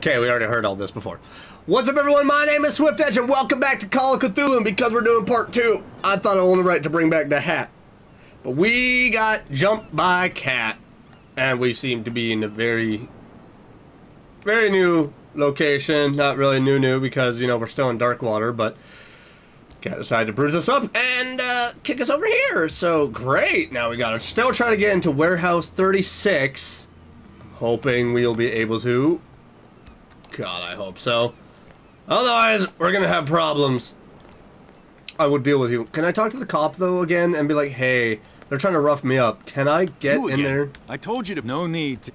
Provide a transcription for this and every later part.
Okay, we already heard all this before. What's up, everyone? My name is Swift Edge, and welcome back to Call of Cthulhu. And because we're doing part 2, I thought it only right to bring back the hat. But we got jumped by a cat, and we seem to be in a very new location. Not really new because, you know, we're still in Darkwater, but cat decided to bruise us up and kick us over here. So great. Now we gotta still try to get into Warehouse 36. Hoping we'll be able to. God, I hope so. Otherwise, we're gonna have problems. I will deal with you. Can I talk to the cop, though, again, and be like, hey, they're trying to rough me up. Can I get in there? I told you to. No need to.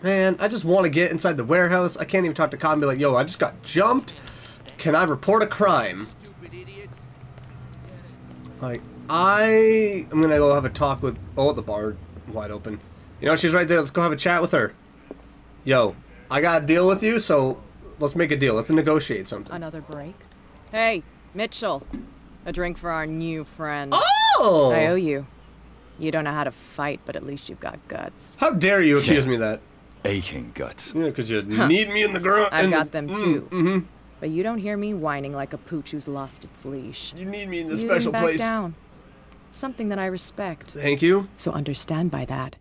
Man, I just want to get inside the warehouse. I can't even talk to cop and be like, yo, I just got jumped. Can I report a crime? Like, I'm gonna go have a talk with... Oh, the bar wide open. You know, she's right there. Let's go have a chat with her. Yo, I got a deal with you, so let's make a deal. Let's negotiate something. Another break? Hey, Mitchell. A drink for our new friend. Oh! I owe you. You don't know how to fight, but at least you've got guts. How dare you accuse me of that? Aching guts. Yeah, because you need me in the grunt. I've got them too. But you don't hear me whining like a pooch who's lost its leash. You need me in the You special didn't back place. down. Something that I respect. Thank you. So understand by that.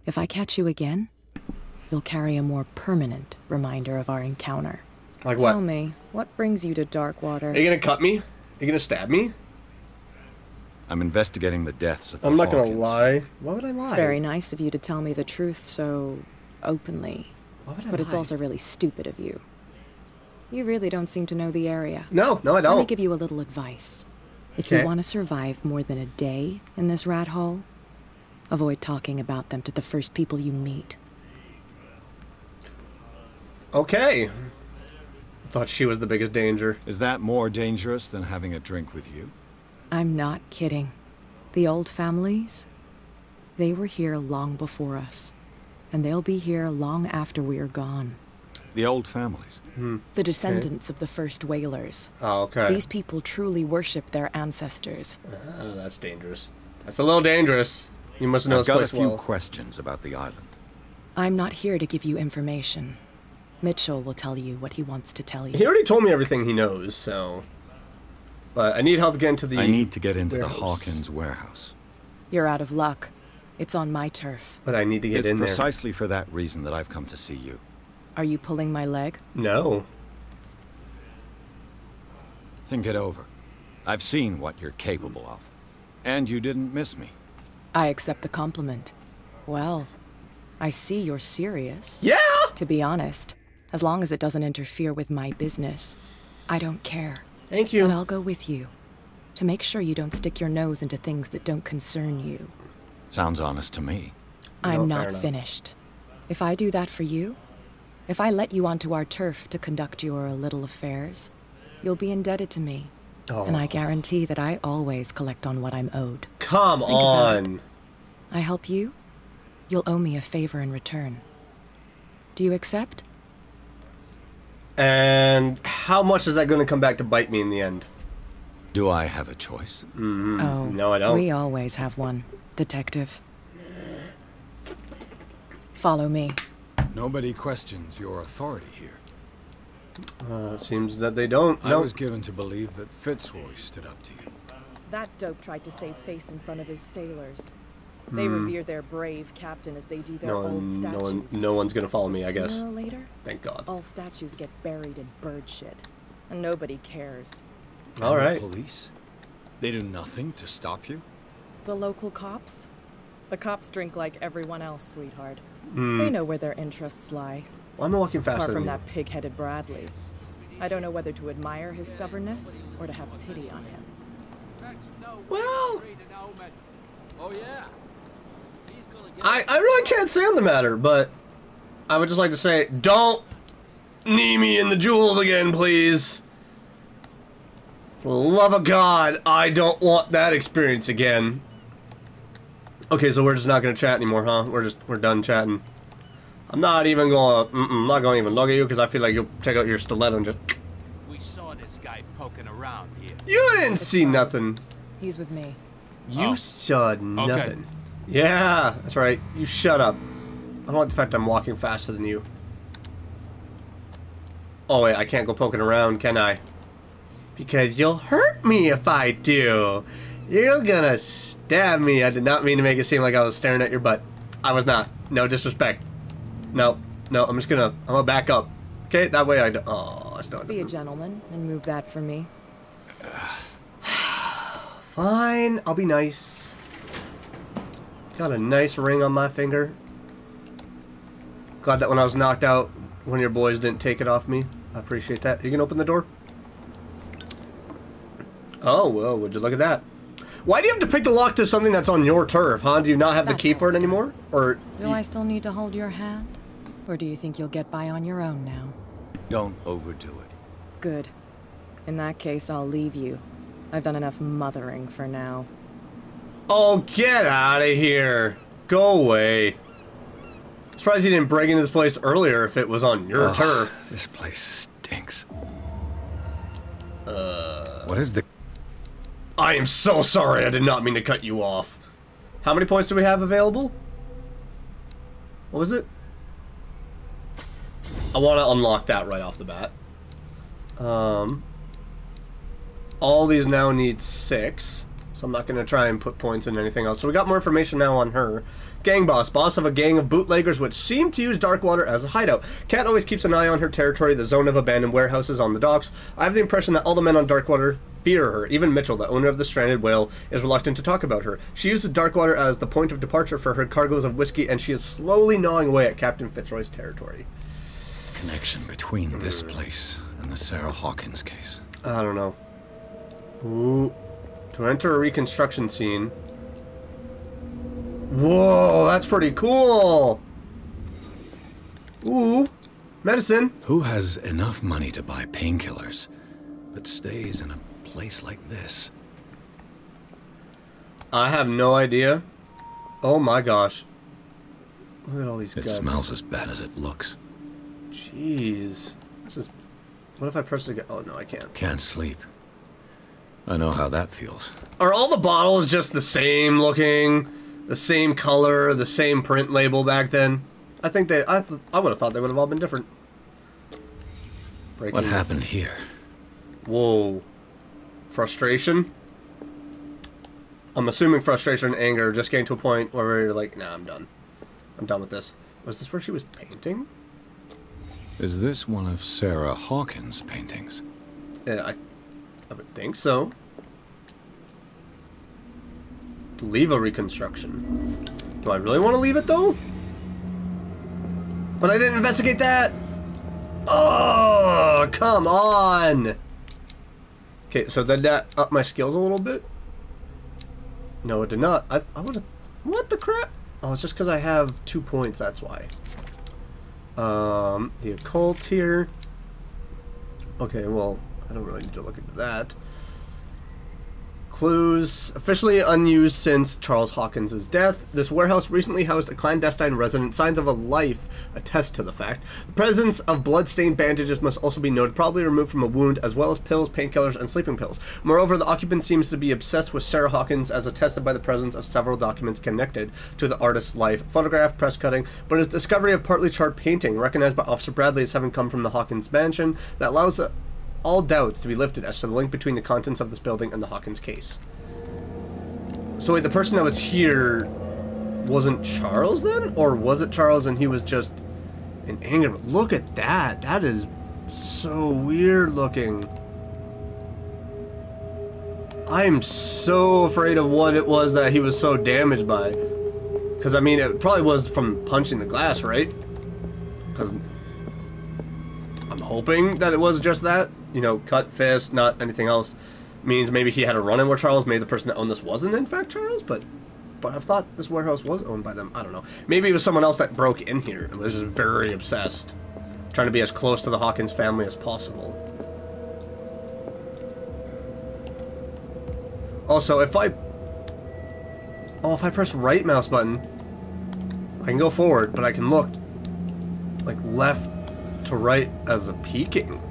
If I catch you again, you'll carry a more permanent reminder of our encounter. Like what? Tell me, what brings you to Darkwater? Are you gonna cut me? Are you gonna stab me? I'm investigating the deaths of the I'm not gonna Hawkins. lie. Why would I lie? It's very nice of you to tell me the truth so openly. Why would I But it's lie? also really stupid of you. You really don't seem to know the area. No, I Let me don't. give you a little advice. If Okay. you want to survive more than a day in this rat hole, avoid talking about them to the first people you meet. Okay. I thought she was the biggest danger. Is that more dangerous than having a drink with you? I'm not kidding. The old families, they were here long before us. And they'll be here long after we're gone. The old families. The descendants of the first whalers. Oh, okay. These people truly worship their ancestors. Oh, that's dangerous. That's a little dangerous. You must know I've this got a place few well. questions about the island. I'm not here to give you information. Mitchell will tell you what he wants to tell He you. already told me everything he knows, so... But I need help to get into the... I need to get into warehouse. the Hawkins warehouse. You're out of luck. It's on my turf. But I need to get It's in there. precisely for that reason that I've come to see you. Are you pulling my leg? No. Think it over. I've seen what you're capable of. And you didn't miss me. I accept the compliment. Well, I see you're serious. Yeah! To be honest, as long as it doesn't interfere with my business, I don't care. Thank you. But I'll go with you to make sure you don't stick your nose into things that don't concern you. Sounds honest to me. I'm fair not enough. finished. If I do that for you, if I let you onto our turf to conduct your little affairs, you'll be indebted to me. Oh. And I guarantee that I always collect on what I'm owed. Come Think about it. on. I help you, you'll owe me a favor in return. Do you accept? And how much is that going to come back to bite me in the end? Do I have a choice? Oh, No, I don't. We always have one, Detective. Follow me. Nobody questions your authority here. It seems that they don't. I No. was given to believe that Fitzroy stood up to you. That dope tried to save face in front of his sailors. They revere their brave captain as they do their old statues. No one's going to follow me, I guess. Sooner or later, Thank God. all statues get buried in bird shit. And nobody cares. All And the right. police? They do nothing to stop you? The local cops? The cops drink like everyone else, sweetheart. Hmm. They know where their interests lie. Why am I walking faster Apart than from you? that pig-headed Bradley. I don't know whether to admire his stubbornness or to have pity on him. Well, Oh yeah. I really can't say on the matter, but I would just like to say, don't knee me in the jewels again, please. For the love of God, I don't want that experience again. Okay, so we're just not gonna chat anymore, huh? We're done chatting. I'm not even gonna, I'm not gonna even look at you because I feel like you'll take out your stiletto and just. We saw this guy poking around here. You didn't see nothing. He's with me. You Oh. saw nothing. Yeah, that's right. You shut up. I don't like the fact I'm walking faster than you. Oh wait, I can't go poking around, can I? Because you'll hurt me if I do. You're gonna stab me. I did not mean to make it seem like I was staring at your butt. I was not. No disrespect. No, I'm gonna back up. Okay, that way I don't. Oh, I still Be a gentleman and move that for me. Fine, I'll be nice. Got a nice ring on my finger. Glad that when I was knocked out, one of your boys didn't take it off me. I appreciate that. You can open the door? Oh, well, would you look at that. Why do you have to pick the lock to something that's on your turf, huh? Do you not have the key for it anymore? Or do I still need to hold your hand? Or do you think you'll get by on your own now? Don't overdo it. Good. In that case, I'll leave you. I've done enough mothering for now. Oh, get out of here. Go away. Surprised you didn't break into this place earlier if it was on your turf. This place stinks. What is the... I am so sorry. I did not mean to cut you off. How many points do we have available? What was it? I want to unlock that right off the bat. All these now need 6. So I'm not going to try and put points in anything else. So we got more information now on her. Gang boss. Boss of a gang of bootleggers which seem to use Darkwater as a hideout. Kat always keeps an eye on her territory, the zone of abandoned warehouses on the docks. I have the impression that all the men on Darkwater fear her. Even Mitchell, the owner of the stranded whale, is reluctant to talk about her. She uses Darkwater as the point of departure for her cargoes of whiskey, and she is slowly gnawing away at Captain Fitzroy's territory. Connection between this place and the Sarah Hawkins case. I don't know. Ooh. To enter a reconstruction scene. Whoa, that's pretty cool. Ooh, medicine. Who has enough money to buy painkillers, but stays in a place like this? I have no idea. Oh my gosh. Look at all these guts. It smells as bad as it looks. Jeez. This is... What if I press it again? Oh no, I can't. Can't sleep. I know how that feels. Are all the bottles just the same looking? The same color, the same print label back then? I think they... I would have thought they would have all been different. What happened here? Whoa. Frustration? I'm assuming frustration and anger, just getting to a point where you're like, nah, I'm done. I'm done with this. Was this where she was painting? Is this one of Sarah Hawkins' paintings? I would think so. To leave a reconstruction. Do I really want to leave it though? But I didn't investigate that! Oh, come on! Okay, so did that up my skills a little bit? No, it did not. I would have... What the crap? Oh, it's just because I have 2 points, that's why. The occult here. Okay, well, I don't really need to look into that. Clues. Officially unused since Charles Hawkins' death. This warehouse recently housed a clandestine resident. Signs of a life attest to the fact. The presence of blood-stained bandages must also be noted, probably removed from a wound, as well as pills, painkillers, and sleeping pills. Moreover, the occupant seems to be obsessed with Sarah Hawkins, as attested by the presence of several documents connected to the artist's life. Photograph, press cutting, but his discovery of partly charred painting, recognized by Officer Bradley as having come from the Hawkins mansion, that allows all doubts to be lifted as to the link between the contents of this building and the Hawkins case. So wait, the person that was here wasn't Charles then? Or was it Charles and he was just in anger? But look at that. That is so weird looking. I am so afraid of what it was that he was so damaged by. Because, I mean, it probably was from punching the glass, right? Because I'm hoping that it was just that. You know, cut fist, not anything else. Means maybe he had a run-in with Charles. Maybe the person that owned this wasn't, in fact, Charles. But I thought this warehouse was owned by them. I don't know. Maybe it was someone else that broke in here and was just very obsessed. Trying to be as close to the Hawkins family as possible. Also, if I press right mouse button, I can go forward, but I can look like left to right as a peeking.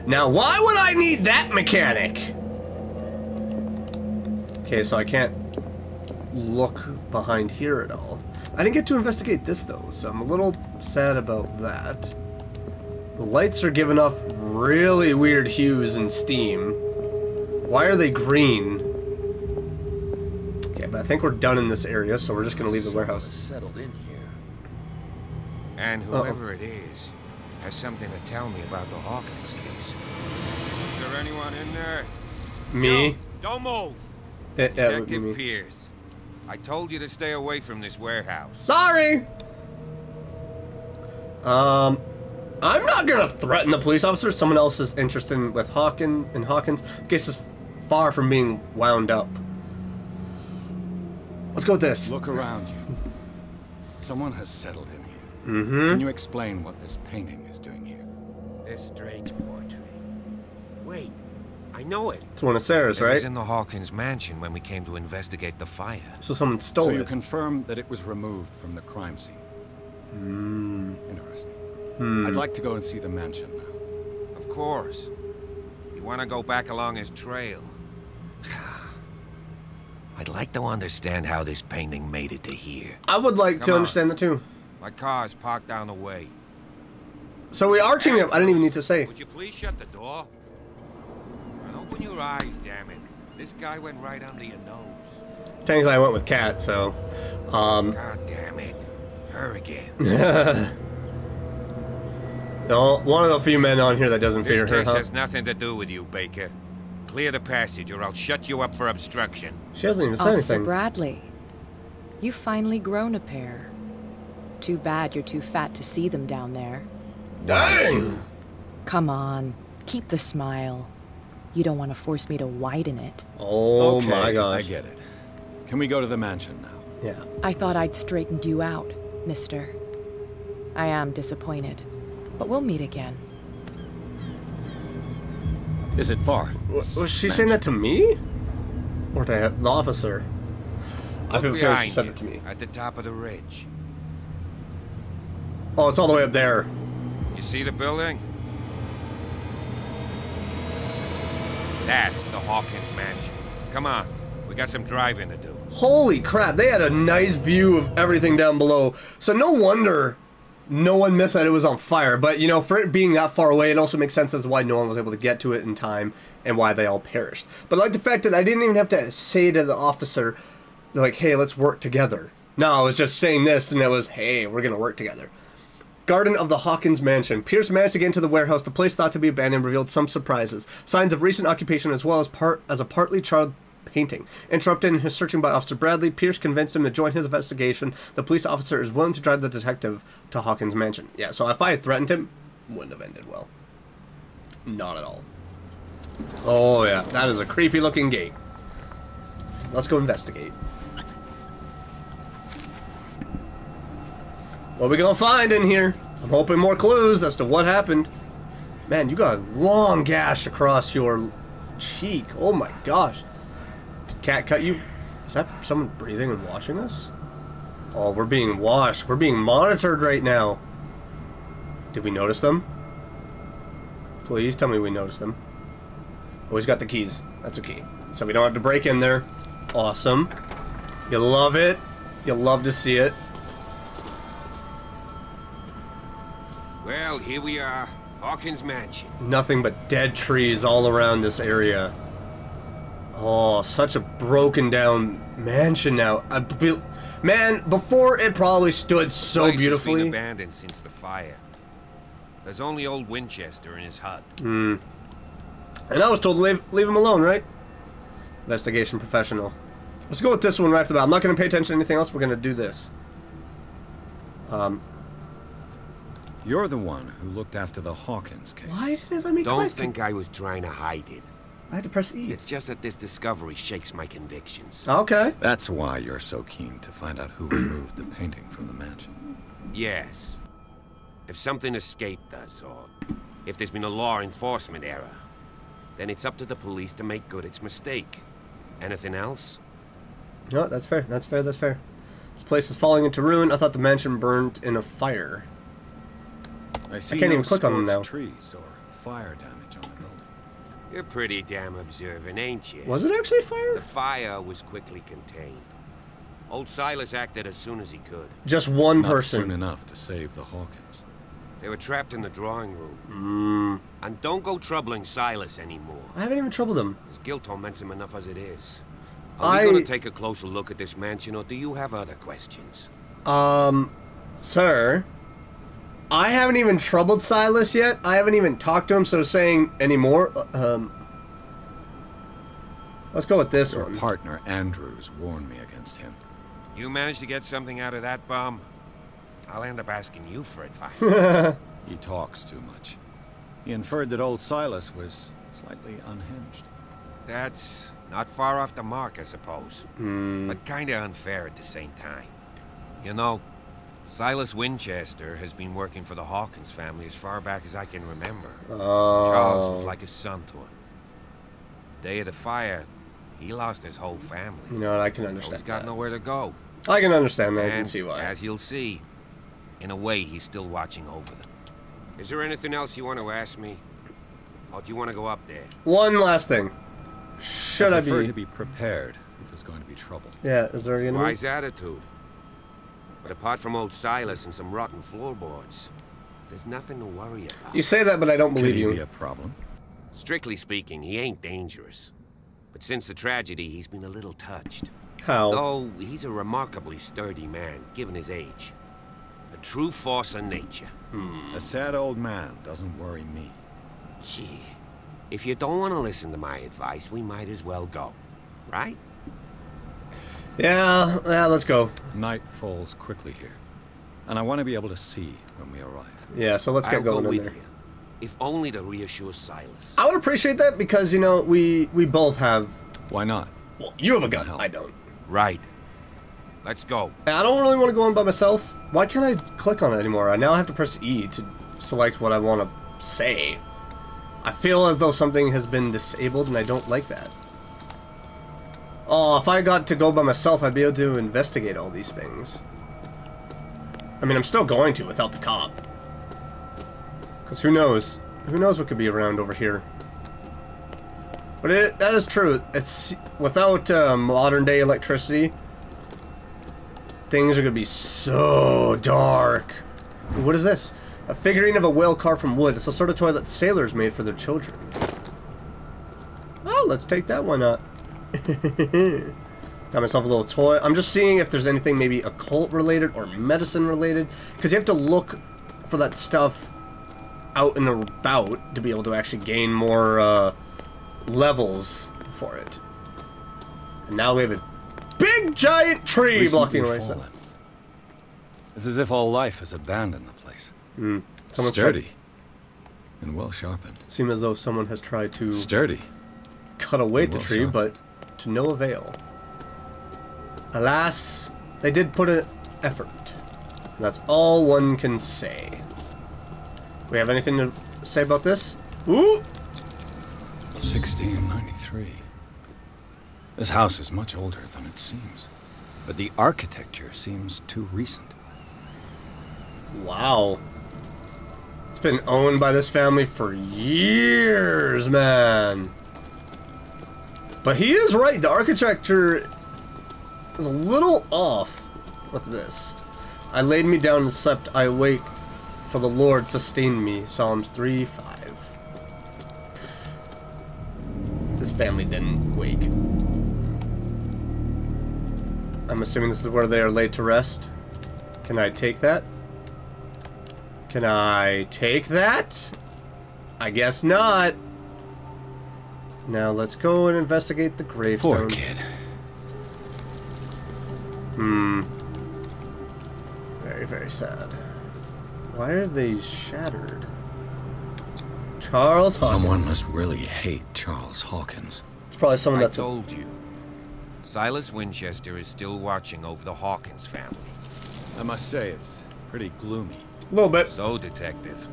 Now, why would I need that mechanic? Okay, so I can't look behind here at all. I didn't get to investigate this, though, so I'm a little sad about that. The lights are giving off really weird hues and steam. Why are they green? Okay, but I think we're done in this area, so we're just gonna leave the warehouse. Settled in here. And whoever it is has something to tell me about the Hawkins case. Is there anyone in there? Me? No, don't move. Detective Pierce. I told you to stay away from this warehouse. Sorry. I'm not gonna threaten the police officer. Someone else is interested with Hawkins. The case is far from being wound up. Let's go with this. Look around you. Someone has settled in here. Mm-hmm. Can you explain what this painting is doing here? This strange portrait. Wait, I know it. It's one of Sarah's, It right? was in the Hawkins mansion when we came to investigate the fire. So someone stole So it. you confirm that it was removed from the crime scene. Interesting. I'd like to go and see the mansion now. Of course. You want to go back along his trail? I'd like to understand how this painting made it to here. I would like to Come on. understand that too. My car's parked down the way. So we are teaming up. I didn't even need to say. Would you please shut the door? And open your eyes, damn it. This guy went right under your nose. Technically, I went with Cat, so. God damn it. Her again. No, one of the few men on here that doesn't This fear her, case huh? has nothing to do with you, Baker. Clear the passage or I'll shut you up for obstruction. She hasn't even said Officer anything. Bradley, you've finally grown a pair. Too bad you're too fat to see them down there. Dang! Come on, keep the smile. You don't want to force me to widen it. Oh Okay, my gosh. I get it. Can we go to the mansion now? Yeah. I thought I'd straightened you out, mister. I am disappointed, but we'll meet again. Is it far? Was she saying that to me? Or to the officer? I Look feel she behind said you, it to me. at the top of the ridge. Oh, it's all the way up there. You see the building? That's the Hawkins mansion. Come on, we got some driving to do. Holy crap, they had a nice view of everything down below. So no wonder no one missed that it was on fire. But, you know, for it being that far away, it also makes sense as to why no one was able to get to it in time and why they all perished. But I like the fact that I didn't even have to say to the officer, like, hey, let's work together. No, I was just saying this, and it was, hey, we're going to work together. Garden of the Hawkins Mansion. Pierce managed to get into the warehouse. The place thought to be abandoned revealed some surprises. Signs of recent occupation as well as a partly charred painting. Interrupted in his searching by Officer Bradley, Pierce convinced him to join his investigation. The police officer is willing to drive the detective to Hawkins Mansion. Yeah, so if I had threatened him, wouldn't have ended well. Not at all. Oh yeah, that is a creepy looking gate. Let's go investigate. What are we gonna find in here? I'm hoping more clues as to what happened. Man, you got a long gash across your cheek. Oh my gosh. Did Cat cut you? Is that someone breathing and watching us? Oh, we're being watched. We're being monitored right now. Did we notice them? Please tell me we noticed them. Oh, he's got the keys. That's okay. So we don't have to break in there. Awesome. You love it. You love to see it. Well, here we are. Hawkins Mansion. Nothing but dead trees all around this area. Oh, such a broken down mansion now. Man, before it probably stood so Place has beautifully. been abandoned since the fire. There's only old Winchester in his hut. And I was told to leave him alone, right? Investigation professional. Let's go with this one right off the bat. I'm not going to pay attention to anything else. We're going to do this. You're the one who looked after the Hawkins case. Why didn't it let me Don't click? think I was trying to hide it. I had to press E. It's just that this discovery shakes my convictions. Okay. That's why you're so keen to find out who removed the painting from the mansion. Yes. If something escaped us, or if there's been a law enforcement error, then it's up to the police to make good its mistake. Anything else? No, that's fair. That's fair. That's fair. This place is falling into ruin. I thought the mansion burned in a fire. I see can't no even click on them scorched now. trees or fire damage on the building. You're pretty damn observant, ain't you? Was it actually a fire? The fire was quickly contained. Old Silas acted as soon as he could. Just one Not person. soon enough to save the Hawkins. They were trapped in the drawing room. Hmm. And don't go troubling Silas anymore. I haven't even troubled him. His guilt torments him enough as it is. Are we going to take a closer look at this mansion, or do you have other questions? Sir, I haven't even troubled Silas yet. I haven't even talked to him, so saying anymore. Let's go with this Your one. partner, Andrews, warned me against him. You managed to get something out of that bum? I'll end up asking you for advice. He talks too much. He inferred that old Silas was slightly unhinged. That's not far off the mark, I suppose. But kinda unfair at the same time. You know, Silas Winchester has been working for the Hawkins family as far back as I can remember. Charles was like a son to him. The day of the fire, he lost his whole family. You know what, I can So understand he's got that. nowhere to go. I can understand that. I can And, see why. as you'll see, in a way, he's still watching over them. Is there anything else you want to ask me? Or do you want to go up there? One last thing. Should I prefer be? to be prepared if there's going to be trouble. Yeah, is there gonna be? Wise attitude. But apart from old Silas and some rotten floorboards, there's nothing to worry about. You say that, but I don't Could believe he you. be a problem? Strictly speaking, he ain't dangerous. But since the tragedy, he's been a little touched. How? Though he's a remarkably sturdy man, given his age. A true force of nature. A sad old man doesn't worry me. Gee, if you don't want to listen to my advice, we might as well go. Right? Yeah, let's go. Night falls quickly here, and I want to be able to see when we arrive. Yeah, so let's get I'll going go in with there. you. If only to reassure Silas. I would appreciate that because, you know, we both have... Why not? Well, you have a gun. Help. I don't. Right. Let's go. I don't really want to go in by myself. Why can't I click on it anymore? I now have to press E to select what I want to say. I feel as though something has been disabled, and I don't like that. Oh, if I got to go by myself, I'd be able to investigate all these things. I mean, I'm still going to without the cop. Because who knows? Who knows what could be around over here? But that is true. It's without modern day electricity, things are gonna be so dark. What is this? A figurine of a whale carved from wood. It's the sort of toy that sailors made for their children. Oh, let's take that one up. Got myself a little toy. I'm just seeing if there's anything maybe occult related or medicine related, because you have to look for that stuff out and about to be able to actually gain more levels for it. And now we have a big giant tree blocking away. Fallen. It's as if all life has abandoned the place. Someone's Sturdy and well sharpened. Seems as though someone has tried to Sturdy. cut away the Well tree, sharpened. but to no avail. Alas, they did put an effort. And that's all one can say. We have anything to say about this? Ooh! 1693. This house is much older than it seems, but the architecture seems too recent. Wow. It's been owned by this family for years, man. But he is right. The architecture is a little off with this. I laid me down and slept. I awake, for the Lord sustained me. Psalms 3:5. This family didn't wake. I'm assuming this is where they are laid to rest. Can I take that? Can I take that? I guess not. Now let's go and investigate the gravestone. Poor kid. Very, very sad. Why are they shattered? Charles Hawkins. Someone must really hate Charles Hawkins. It's probably someone I that's told you. Silas Winchester is still watching over the Hawkins family. I must say, it's pretty gloomy. a little bit. So, Detective,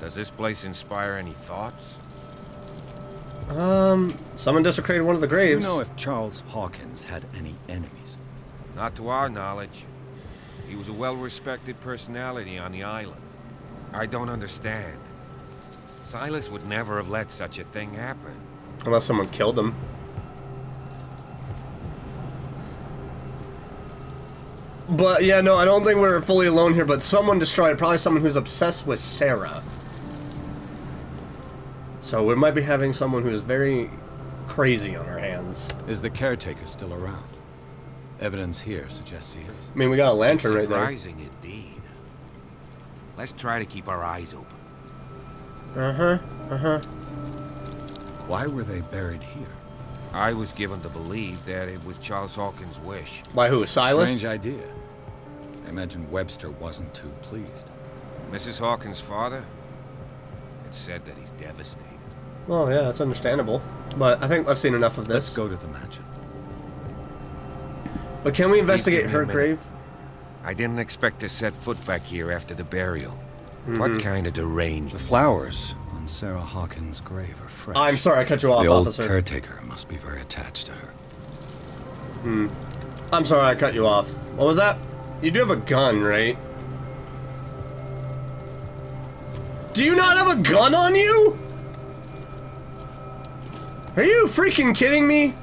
does this place inspire any thoughts? Someone desecrated one of the Do you graves. know if Charles Hawkins had any enemies? Not to our knowledge. He was a well-respected personality on the island. I don't understand. Silas would never have let such a thing happen. Unless someone killed him. But yeah, no, I don't think we're fully alone here, but someone destroyed, probably someone who's obsessed with Sarah. So we might be having someone who's very crazy on our hands. Is the caretaker still around? Evidence here suggests he is. I mean, we got a lantern right there. Surprising indeed. Let's try to keep our eyes open. Why were they buried here? I was given to believe that it was Charles Hawkins' wish. By who? Silas? Strange idea. I imagine Webster wasn't too pleased. Mrs. Hawkins' father? It said that he's devastated. Well, yeah, that's understandable. But I think I've seen enough of this. Let's go to the mansion. But can we investigate Please give her me a minute. grave? I didn't expect to set foot back here after the burial. What kind of deranged? The flowers on Sarah Hawkins' grave are fresh. I'm sorry, I cut you off, The old officer. caretaker must be very attached to her. I'm sorry, I cut you off. What was that? You do have a gun, right? Do you not have a gun on you? Are you freaking kidding me?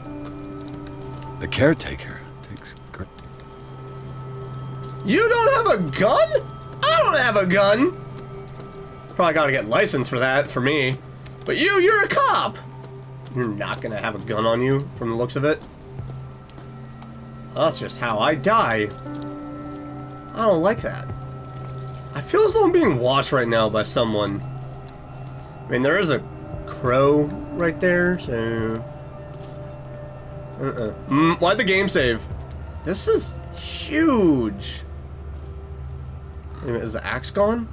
The caretaker takes great... You don't have a gun? I don't have a gun. Probably gotta get licensed for that, for me. But you're a cop. You're not gonna have a gun on you, from the looks of it. That's just how I die. I don't like that. I feel as though I'm being watched right now by someone. I mean, there is a crow right there, so... Why'd the game save? This is huge. Wait a minute, is the axe gone?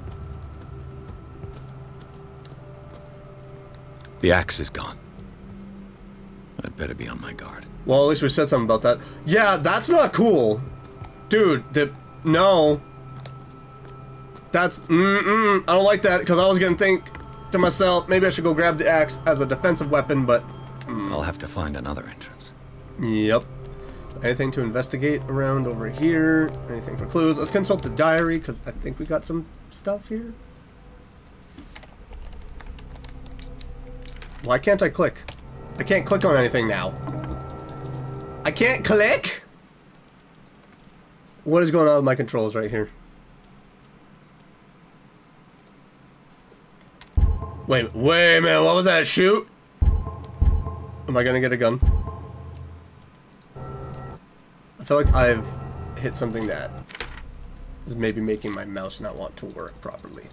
The axe is gone. I'd better be on my guard. Well, at least we said something about that. Yeah, that's not cool. Dude, no. That's, I don't like that, because I was gonna think to myself, maybe I should go grab the axe as a defensive weapon, but... I'll have to find another entrance. Yep. Anything to investigate around over here? Anything for clues? Let's consult the diary, because I think we got some stuff here. Why can't I click? I can't click on anything now. I can't click? What is going on with my controls right here? Wait a minute, what was that? Shoot? Am I gonna get a gun? I feel like I've hit something that is maybe making my mouse not want to work properly.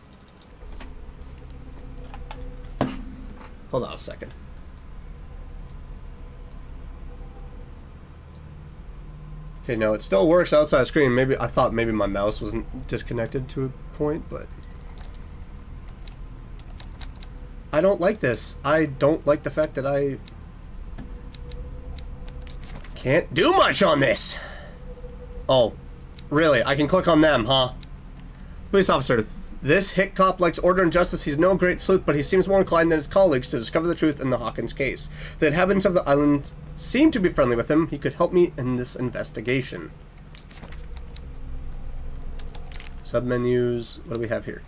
Hold on a second. Okay, no, it still works outside the screen. Maybe I thought maybe my mouse wasn't disconnected to a point, but I don't like this. I don't like the fact that I can't do much on this. Oh, really? I can click on them, huh? Police officer, this hick cop likes order and justice. He's no great sleuth, but he seems more inclined than his colleagues to discover the truth in the Hawkins case. The inhabitants of the island seem to be friendly with him. He could help me in this investigation. Submenus. What do we have here?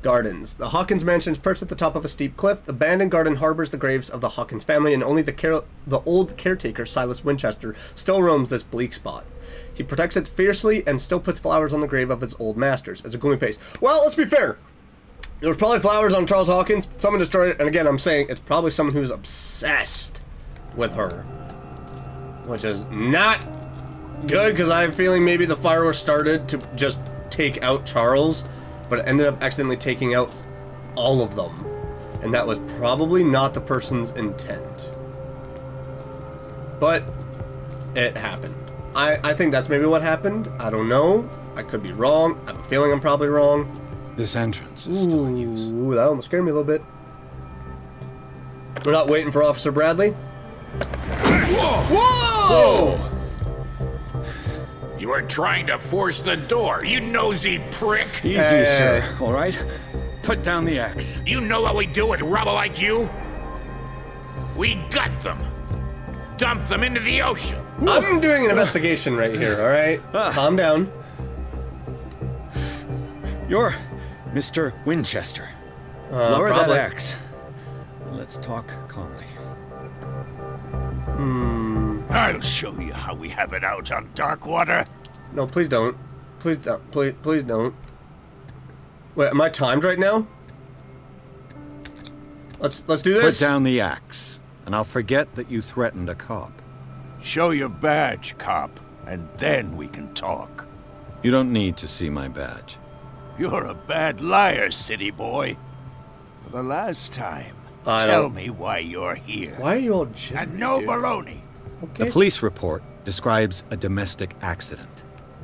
Gardens. The Hawkins mansion is perched at the top of a steep cliff. The abandoned garden harbors the graves of the Hawkins family, and only the old caretaker, Silas Winchester, still roams this bleak spot. He protects it fiercely and still puts flowers on the grave of his old masters. It's a gloomy place. Well, let's be fair. There was probably flowers on Charles Hawkins. Someone destroyed it, and again, I'm saying it's probably someone who's obsessed with her, which is not good, because I have a feeling maybe the fire was started to just take out Charles, but it ended up accidentally taking out all of them, and that was probably not the person's intent, but it happened. I think that's maybe what happened. I don't know. I could be wrong. I have a feeling I'm probably wrong. This entrance is still in use. Ooh, that almost scared me a little bit. We're not waiting for Officer Bradley. Whoa! You are trying to force the door, you nosy prick! Easy, sir. All right? Put down the axe. You know what we do with rubble like you? We gut them. Dump them into the ocean. I'm doing an investigation right here, alright? Calm down. You're Mr. Winchester. Lower probably. that axe. Let's talk calmly. I'll show you how we have it out on Darkwater. No, please don't. Please don't. Please don't. Wait, am I timed right now? Let's do this. Put down the axe, and I'll forget that you threatened a cop. Show your badge, cop, and then we can talk. You don't need to see my badge. You're a bad liar, city boy. For the last time, I tell don't- me why you're here. Why are you all jittery, And no dude? baloney. Okay. The police report describes a domestic accident,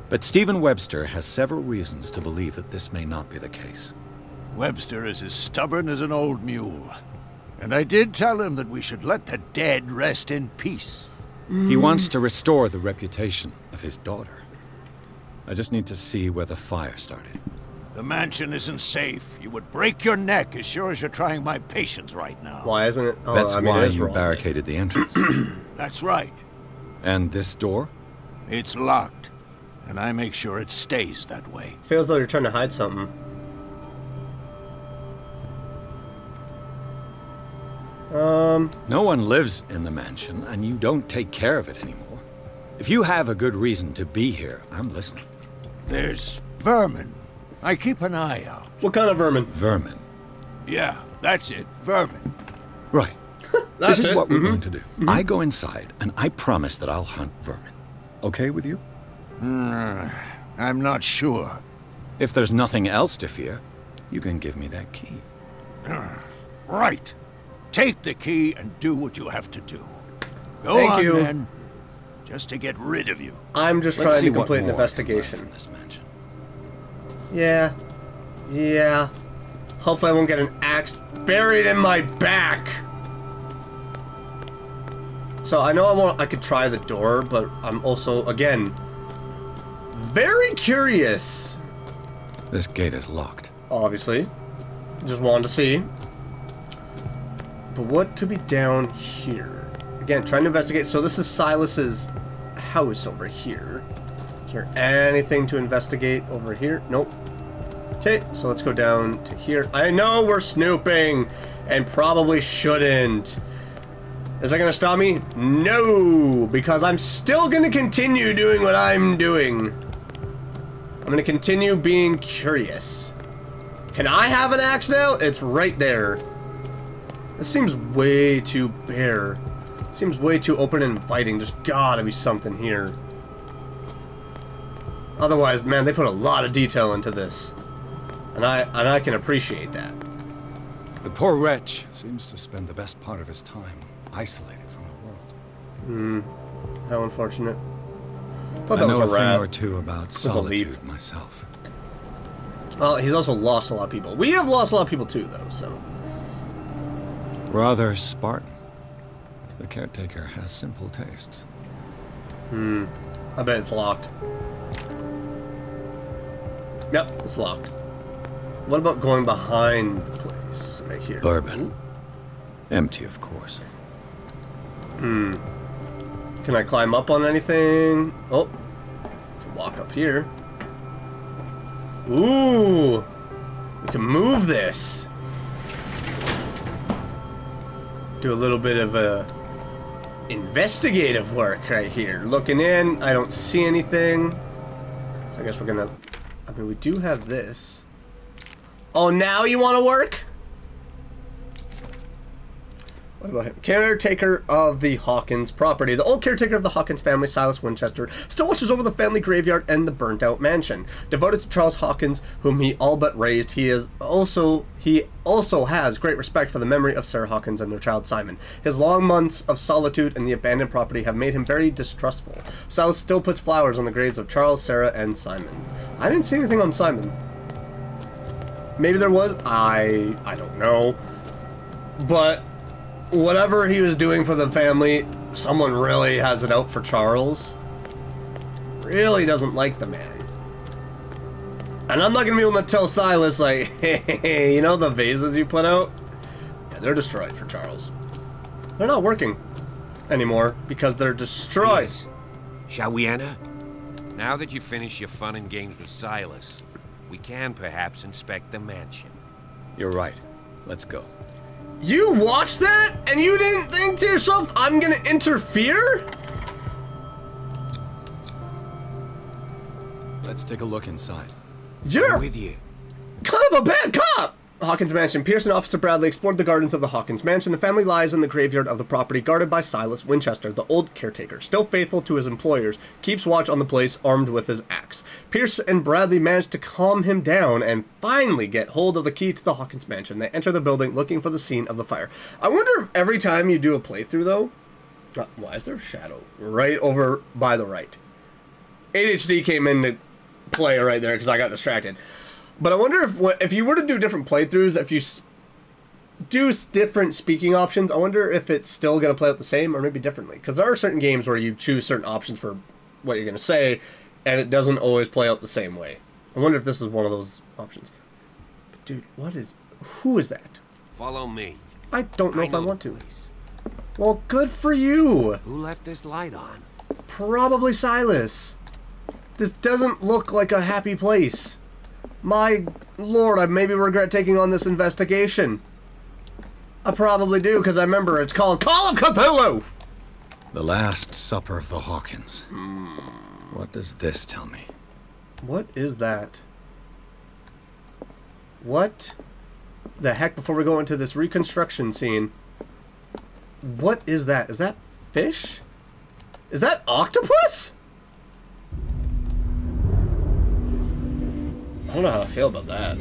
but Stephen Webster has several reasons to believe that this may not be the case. Webster is as stubborn as an old mule. And I did tell him that we should let the dead rest in peace. He wants to restore the reputation of his daughter. I just need to see where the fire started. The mansion isn't safe. You would break your neck as sure as you're trying my patience right now. Why isn't it? Oh, That's I mean, why it is you wrong. barricaded the entrance. That's right. And this door? It's locked. And I make sure it stays that way. Feels like you're trying to hide something. No one lives in the mansion, and you don't take care of it anymore. If you have a good reason to be here, I'm listening. There's vermin. I keep an eye out. What kind of vermin? Vermin. Yeah, that's it. Vermin. Right. That's this is it. what we're going to do. I go inside, and I promise that I'll hunt vermin. Okay with you? I'm not sure. If there's nothing else to fear, you can give me that key. Right. Take the key and do what you have to do. Go Thank on, you. then. Just to get rid of you. I'm just Let's trying see to what complete an more I can learn investigation. from this mansion. Yeah. Yeah. Hopefully I won't get an axe buried in my back. So I know I could try the door, but I'm also, again, very curious. This gate is locked. Obviously. Just wanted to see. But what could be down here? Again, trying to investigate. So this is Silas's house over here. Is there anything to investigate over here? Nope. Okay, so let's go down to here. I know we're snooping and probably shouldn't. Is that going to stop me? No, because I'm still going to continue doing what I'm doing. I'm going to continue being curious. Can I have an axe now? It's right there. This seems way too bare. Seems way too open and inviting. There's gotta be something here. Otherwise, man, they put a lot of detail into this. And I can appreciate that. The poor wretch seems to spend the best part of his time isolated from the world. How unfortunate. Thought I that know was a a thing rat. or two about a leaf. solitude myself. Well, he's also lost a lot of people. We have lost a lot of people too, though, so. Rather Spartan. The caretaker has simple tastes. I bet it's locked. Yep, it's locked. What about going behind the place? Right here. Bourbon. Empty, of course. Can I climb up on anything? Oh. Can walk up here. Ooh. We can move this. Do a little bit of investigative work right here. Looking in, I don't see anything. So I guess we're gonna... I mean, we do have this. Oh, now you want to work? What about him? Caretaker of the Hawkins property. The old caretaker of the Hawkins family, Silas Winchester, still watches over the family graveyard and the burnt-out mansion. Devoted to Charles Hawkins, whom he all but raised, he also has great respect for the memory of Sarah Hawkins and their child Simon. His long months of solitude in the abandoned property have made him very distrustful. Silas still puts flowers on the graves of Charles, Sarah, and Simon. I didn't see anything on Simon. Maybe there was. I don't know. But whatever he was doing for the family, someone really has it out for Charles. Really doesn't like the man. And I'm not going to be able to tell Silas, like, hey, you know the vases you put out? Yeah, they're destroyed for Charles. They're not working anymore because they're destroyed. Yes. Shall we enter? Now that you've finished your fun and games with Silas, we can perhaps inspect the mansion. You're right. Let's go. You watched that and you didn't think to yourself, I'm going to interfere? Let's take a look inside. You're With you. kind of a bad cop! Hawkins Mansion. Pierce and Officer Bradley explored the gardens of the Hawkins Mansion. The family lies in the graveyard of the property, guarded by Silas Winchester, the old caretaker. Still faithful to his employers, keeps watch on the place, armed with his axe. Pierce and Bradley manage to calm him down and finally get hold of the key to the Hawkins Mansion. They enter the building looking for the scene of the fire. I wonder if every time you do a playthrough, though... why is there a shadow right over by the right? ADHD came into play right there because I got distracted. But I wonder if you were to do different playthroughs, if you do different speaking options, I wonder if it's still going to play out the same or maybe differently. Because there are certain games where you choose certain options for what you're going to say, and it doesn't always play out the same way. I wonder if this is one of those options. But dude, who is that? Follow me. I don't know if I want to. Place. Well, good for you. Who left this light on? Probably Silas. This doesn't look like a happy place. My lord, I maybe regret taking on this investigation. I probably do, because I remember it's called Call of Cthulhu! The Last Supper of the Hawkins. What does this tell me? What is that? What the heck, before we go into this reconstruction scene, what is that? Is that fish? Is that octopus? I don't know how I feel about that.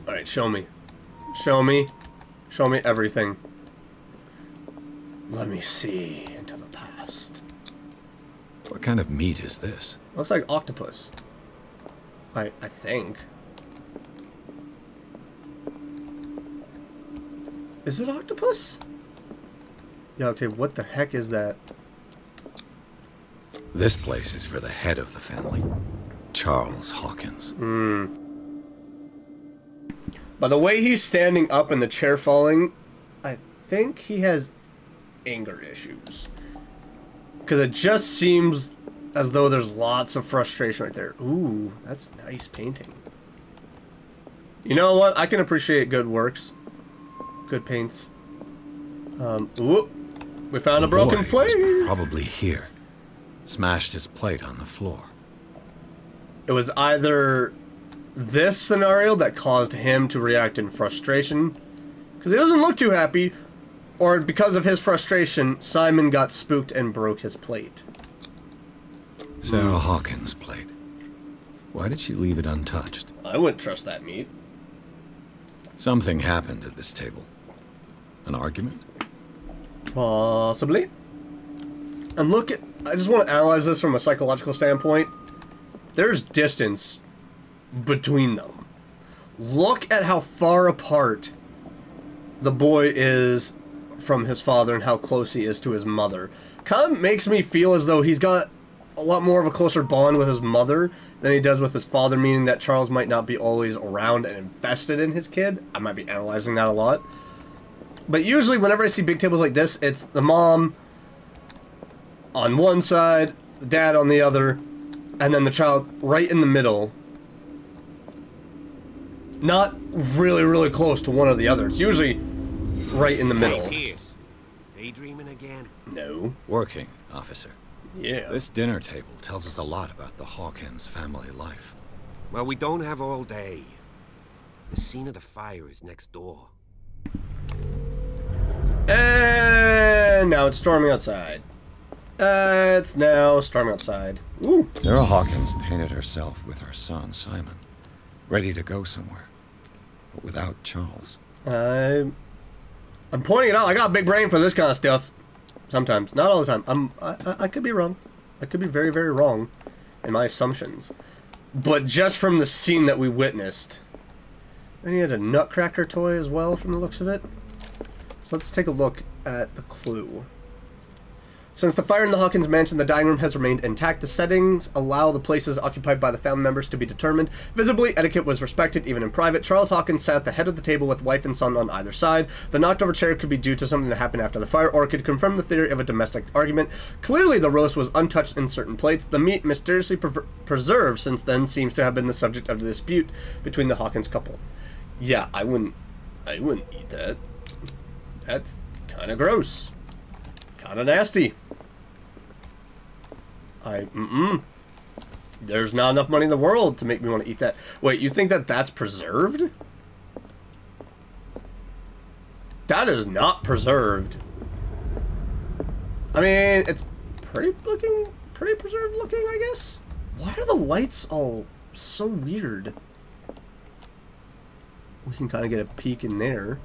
Alright, show me. Show me. Show me everything. Let me see into the past. What kind of meat is this? Looks like octopus. I think. Is it octopus? Yeah, okay, what the heck is that? This place is for the head of the family. Charles Hawkins. By the way he's standing up and the chair falling, I think he has anger issues. Because it just seems as though there's lots of frustration right there. Ooh, that's nice painting. You know what? I can appreciate good works. Good paints. Ooh, we found a broken plate. Was probably here. Smashed his plate on the floor. It was either this scenario that caused him to react in frustration, because he doesn't look too happy, or because of his frustration, Simon got spooked and broke his plate. Sarah Hawkins' plate. Why did she leave it untouched? I wouldn't trust that meat. Something happened at this table. An argument? Possibly. And look at... I just want to analyze this from a psychological standpoint. There's distance between them. Look at how far apart the boy is from his father and how close he is to his mother. Kind of makes me feel as though he's got a lot more of a closer bond with his mother than he does with his father, meaning that Charles might not be always around and invested in his kid. I might be analyzing that a lot. But usually whenever I see big tables like this, it's the mom on one side, the dad on the other, and then the child right in the middle. Not really, really close to one or the other. It's usually right in the middle. Hey, Pierce. Daydreaming again? No. Working, officer. Yeah. This dinner table tells us a lot about the Hawkins family life. Well, we don't have all day. The scene of the fire is next door. And now it's storming outside. It's now storming outside. Ooh. Sarah Hawkins painted herself with her son, Simon. Ready to go somewhere. But without Charles. I'm pointing it out. I got a big brain for this kind of stuff. Sometimes. Not all the time. I could be wrong. I could be very, very wrong in my assumptions. But just from the scene that we witnessed. And he had a nutcracker toy as well from the looks of it. So let's take a look at the clue. Since the fire in the Hawkins mansion, the dining room has remained intact. The settings allow the places occupied by the family members to be determined. Visibly, etiquette was respected, even in private. Charles Hawkins sat at the head of the table with wife and son on either side. The knocked-over chair could be due to something that happened after the fire, or could confirm the theory of a domestic argument. Clearly, the roast was untouched in certain plates. The meat, mysteriously preserved since then, seems to have been the subject of the dispute between the Hawkins couple. Yeah, I wouldn't eat that. That's kind of gross. Kind of nasty. there's not enough money in the world to make me want to eat that. Wait, you think that that's preserved? That is not preserved. I mean, it's pretty preserved looking, I guess. Why are the lights all so weird? We can kind of get a peek in there.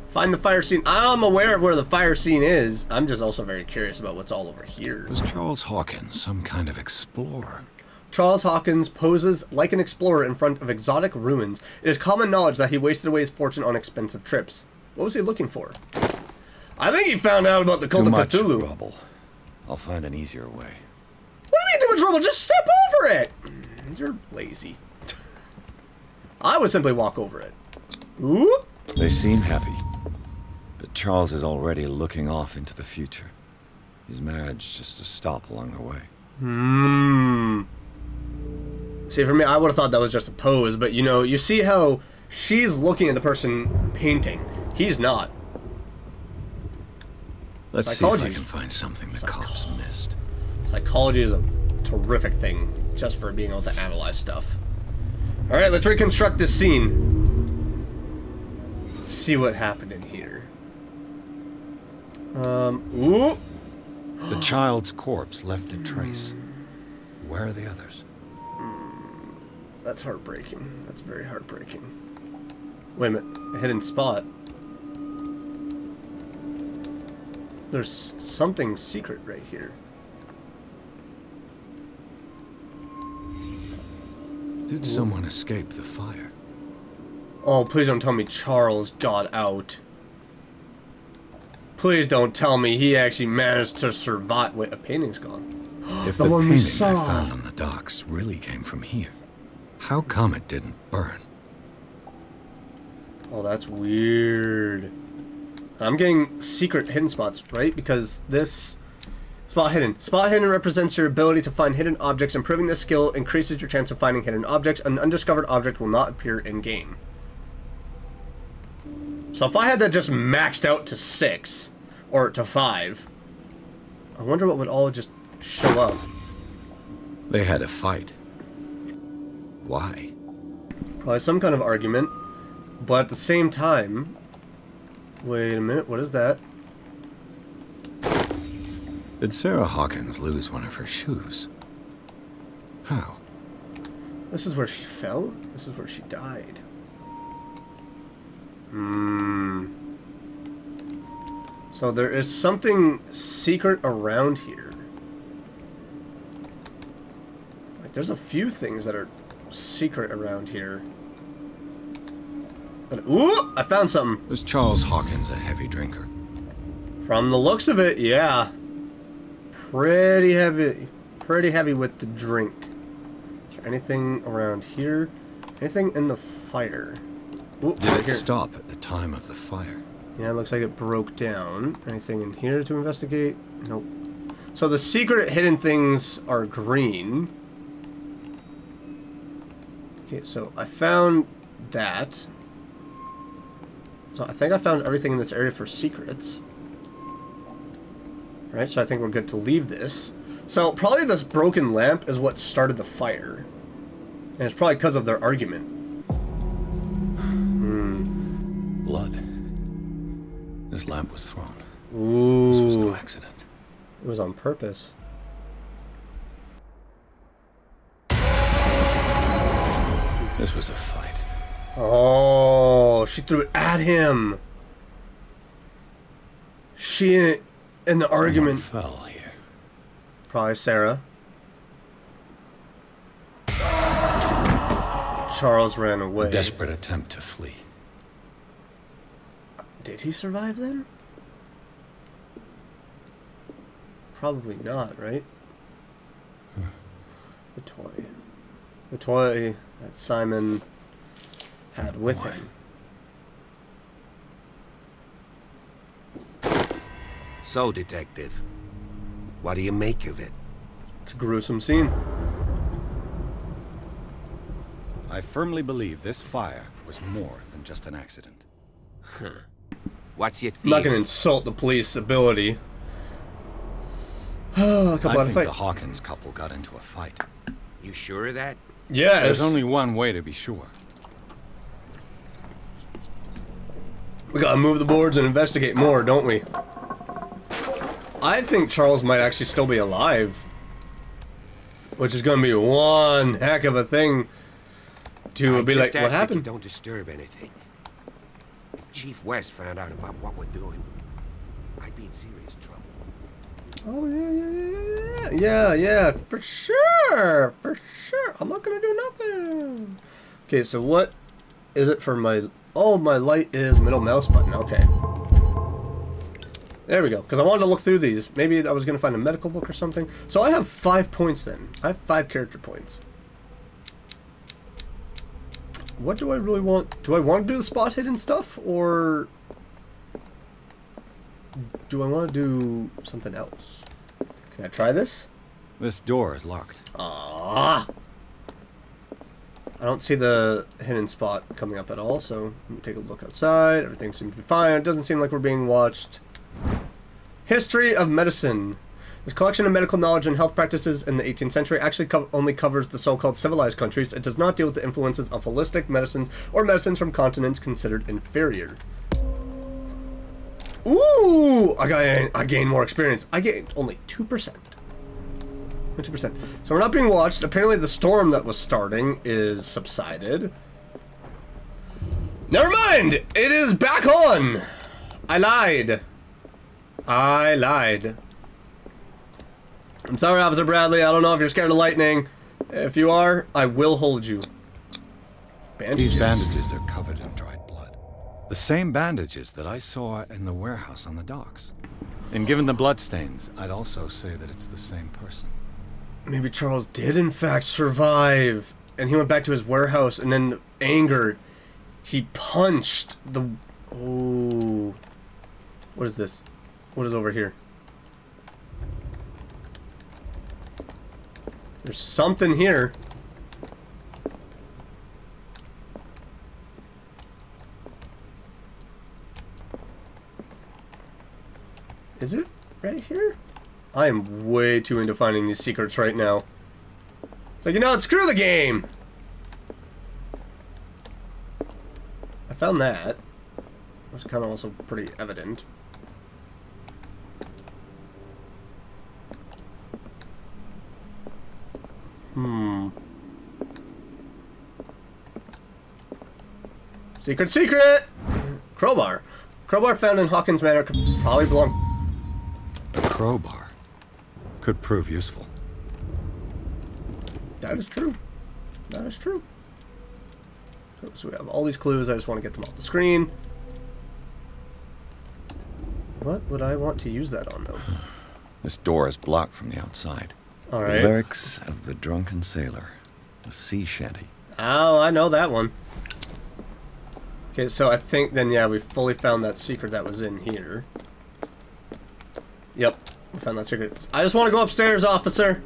Find the fire scene. I'm aware of where the fire scene is. I'm just also very curious about what's all over here. Was Charles Hawkins some kind of explorer? Charles Hawkins poses like an explorer in front of exotic ruins. It is common knowledge that he wasted away his fortune on expensive trips. What was he looking for? I think he found out about the Cult of Cthulhu. Too much trouble. I'll find an easier way. What do you mean too much trouble? Just step over it! You're lazy. I would simply walk over it. Ooh! They seem happy. But Charles is already looking off into the future. His marriage just a stop along the way. See, for me, I would have thought that was just a pose, but you know, you see how she's looking at the person painting. He's not. Let's see if I can find something the cops missed. Psychology is a terrific thing, just for being able to analyze stuff. Alright, let's reconstruct this scene. Let's see what happened in here. Ooh! The child's corpse left a trace. Where are the others? That's heartbreaking. That's very heartbreaking. Wait a minute. A hidden spot. There's something secret right here. Did someone escape the fire? Oh, please don't tell me Charles got out. Please don't tell me he actually managed to survive. Wait, a painting's gone. If the the one we painting saw I found on the docks really came from here, how come it didn't burn? Oh, that's weird. I'm getting secret hidden spots, right? Because this spot hidden. Spot hidden represents your ability to find hidden objects. Improving this skill increases your chance of finding hidden objects. An undiscovered object will not appear in game. So if I had that just maxed out to 6 or to 5, I wonder what would all just show up. They had a fight. Why? Probably some kind of argument, but at the same time, wait a minute, what is that? Did Sarah Hawkins lose one of her shoes? How? This is where she fell? This is where she died. So there is something secret around here. Like, there's a few things that are secret around here. But, ooh! I found something. Was Charles Hawkins a heavy drinker? From the looks of it, yeah. Pretty heavy. Pretty heavy with the drink. Is there anything around here? Anything in the fire? Ooh, Did right it here. stop at the time of the fire? Yeah, it looks like it broke down. Anything in here to investigate? Nope. So the secret hidden things are green. Okay, so I found that. So I think I found everything in this area for secrets. Right, so I think we're good to leave this. So probably this broken lamp is what started the fire. And it's probably because of their argument. Blood. This lamp was thrown. Ooh. This was no accident. It was on purpose. This was a fight. Oh, she threw it at him. She in the argument fell here. Probably Sarah. Charles ran away. A desperate attempt to flee. Did he survive then? Probably not, right? The toy. The toy that Simon had with him. So, Detective, what do you make of it? It's a gruesome scene. I firmly believe this fire was more than just an accident. Huh. What's your theory? I'm not going to insult the police ability. A couple I out of think fight. the Hawkins couple got into a fight. You sure of that? Yes. There's only one way to be sure. We gotta move the boards and investigate more, don't we? I think Charles might actually still be alive. Which is gonna be one heck of a thing to be like, what happened? Don't disturb anything. If Chief West found out about what we're doing, I'd be in serious trouble. Oh, yeah, for sure. I'm not gonna do nothing. Okay, so what is it for my... Oh, my light is middle mouse button. Okay. There we go. Because I wanted to look through these. Maybe I was going to find a medical book or something. So I have 5 points then. I have 5 character points. What do I really want? Do I want to do the spot hidden stuff? Or do I want to do something else? Can I try this? This door is locked. Ah! I don't see the hidden spot coming up at all, so let me take a look outside. Everything seems to be fine. It doesn't seem like we're being watched. History of medicine. This collection of medical knowledge and health practices in the 18th century actually only covers the so-called civilized countries. It does not deal with the influences of holistic medicines or medicines from continents considered inferior. Ooh! I gained more experience. I gained only 2%. 2%. So we're not being watched. Apparently the storm that was starting is subsided. Never mind! It is back on! I lied. I'm sorry, Officer Bradley. I don't know if you're scared of lightning. If you are, I will hold you. Bandages. These bandages are covered in dried blood. The same bandages that I saw in the warehouse on the docks. And given the bloodstains, I'd also say that it's the same person. Maybe Charles did in fact survive, and he went back to his warehouse, and then anger, he punched the... Oh... What is this? What is over here? There's something here. Is it right here? I am way too into finding these secrets right now. It's like, you know what? Screw the game! I found that. It was kind of also pretty evident. Secret! Crowbar. Crowbar found in Hawkins Manor could probably belong... A crowbar could prove useful. That is true. That is true. So we have all these clues. I just want to get them off the screen. What would I want to use that on, though? This door is blocked from the outside. All right. The lyrics of the Drunken Sailor. A sea shanty. Oh, I know that one. Okay, so I think then, yeah, we fully found that secret that was in here. Yep, we found that secret. I just want to go upstairs, officer.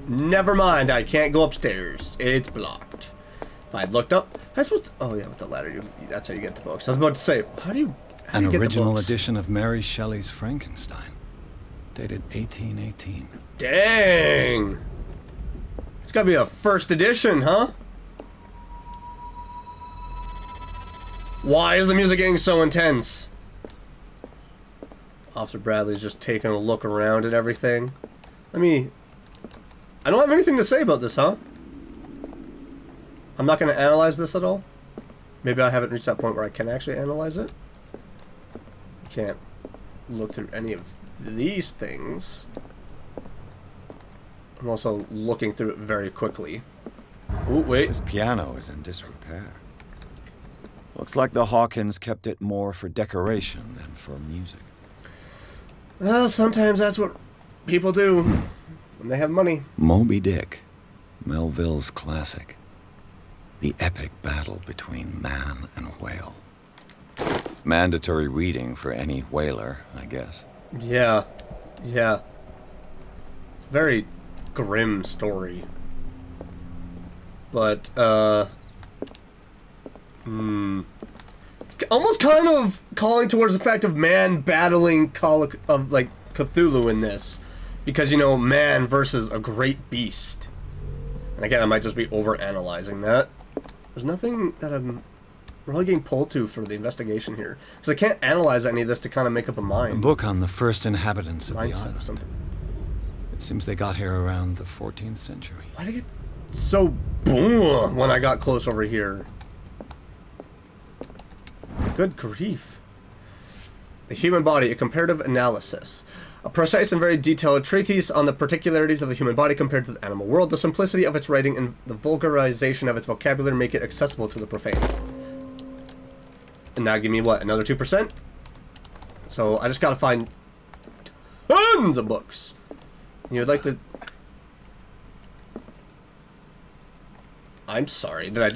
Never mind, I can't go upstairs. It's blocked. If I'd looked up, I suppose. Oh yeah, with the ladder, that's how you get the books. I was about to say, how do you get the books? An original edition of Mary Shelley's Frankenstein, dated 1818. Dang! It's gotta be a first edition, huh? Why is the music getting so intense? Officer Bradley's just taking a look around at everything. I don't have anything to say about this, huh? I'm not going to analyze this at all. Maybe I haven't reached that point where I can actually analyze it. I can't look through any of these things. I'm also looking through it very quickly. Ooh, wait. This piano is in disrepair. Looks like the Hawkins kept it more for decoration than for music. Well, sometimes that's what people do when they have money. Moby Dick, Melville's classic. The epic battle between man and whale. Mandatory reading for any whaler, I guess. Yeah. Yeah. It's a very grim story. But, it's almost kind of calling towards the fact of man battling Cthulhu in this. Because, you know, man versus a great beast. And again, I might just be over-analyzing that. There's nothing that I'm really getting pulled to for the investigation here. Because I can't analyze any of this to kind of make up a mind. A book on the first inhabitants of the Mindset island. or something. It seems they got here around the 14th century. Why did it get so boom when I got close over here? Good grief. The human body, a comparative analysis. A precise and very detailed treatise on the particularities of the human body compared to the animal world. The simplicity of its writing and the vulgarization of its vocabulary make it accessible to the profane. And now give me what, another 2%? So I just gotta find tons of books. And you'd like to... I'm sorry, did I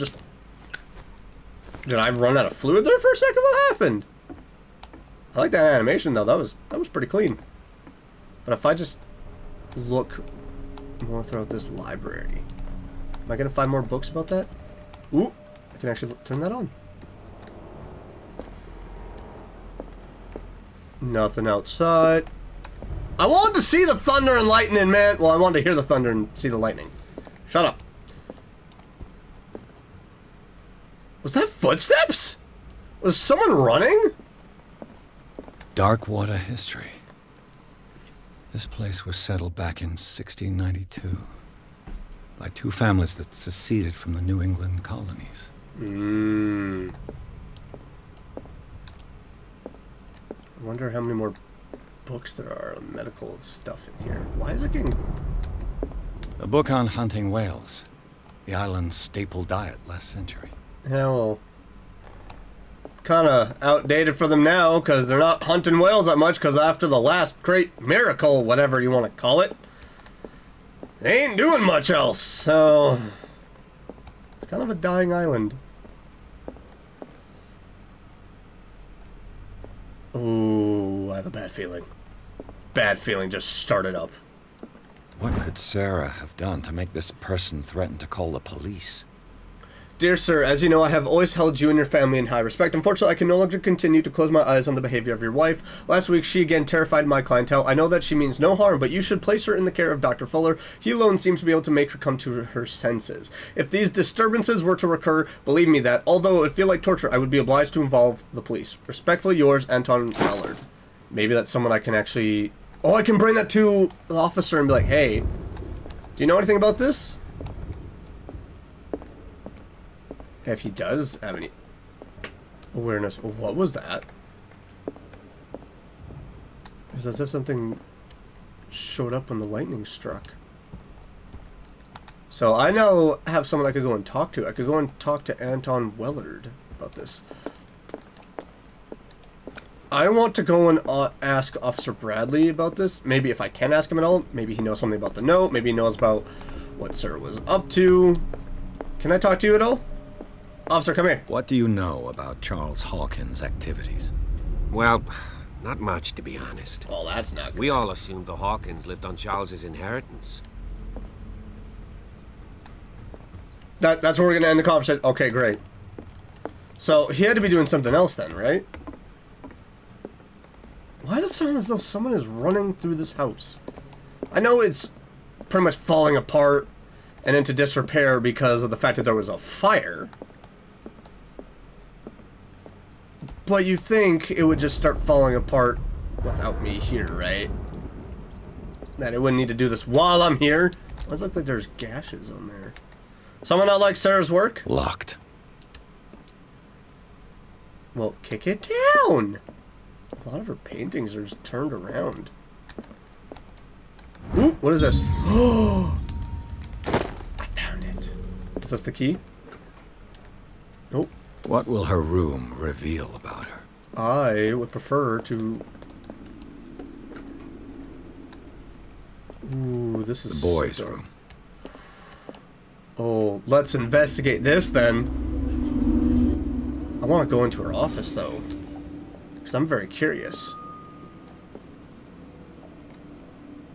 run out of fluid there for a second? What happened? I like that animation though, that was pretty clean. But if I just look more throughout this library, am I gonna find more books about that? Ooh, I can actually turn that on. Nothing outside. I wanted to see the thunder and lightning, man. Well, I wanted to hear the thunder and see the lightning. Shut up. Was that footsteps? Was someone running? Darkwater history. This place was settled back in 1692 by two families that seceded from the New England colonies. I wonder how many more books there are on medical stuff in here. Why is it getting... A book on hunting whales, the island's staple diet last century. Yeah, well, kind of outdated for them now because they're not hunting whales that much because after the last great miracle, whatever you want to call it, they ain't doing much else. So it's kind of a dying island. Ooh, I have a bad feeling. Bad feeling just started up. What could Sarah have done to make this person threaten to call the police? Dear sir, as you know, I have always held you and your family in high respect. Unfortunately, I can no longer continue to close my eyes on the behavior of your wife. Last week, she again terrified my clientele. I know that she means no harm, but you should place her in the care of Dr. Fuller. He alone seems to be able to make her come to her senses. If these disturbances were to recur, believe me that, although it would feel like torture, I would be obliged to involve the police. Respectfully yours, Anton Ballard. Maybe that's someone I can actually... Oh, I can bring that to the officer and be like, hey, do you know anything about this? If he does have any awareness, what was that? It's as if something showed up when the lightning struck. So I now have someone I could go and talk to. I could go and talk to Anton Wellard about this. I want to go and ask Officer Bradley about this. Maybe if I can ask him at all. Maybe he knows something about the note. Maybe he knows about what Sarah was up to. Can I talk to you at all? Officer, come here. What do you know about Charles Hawkins' activities? Well, not much, to be honest. Oh, that's not good. We all assumed the Hawkins lived on Charles's inheritance. That's where we're going to end the conversation. Okay, great. So, he had to be doing something else then, right? Why does it sound as though someone is running through this house? I know it's pretty much falling apart and into disrepair because of the fact that there was a fire. But you think it would just start falling apart without me here, right? That it wouldn't need to do this while I'm here? It looks like there's gashes on there. Someone not like Sarah's work? Locked. Well, kick it down! A lot of her paintings are just turned around. Ooh, what is this? Oh! I found it. Is this the key? Nope. What will her room reveal about her? I would prefer to... Ooh, this is... The boys' room. Oh, let's investigate this then. I want to go into her office though, because I'm very curious.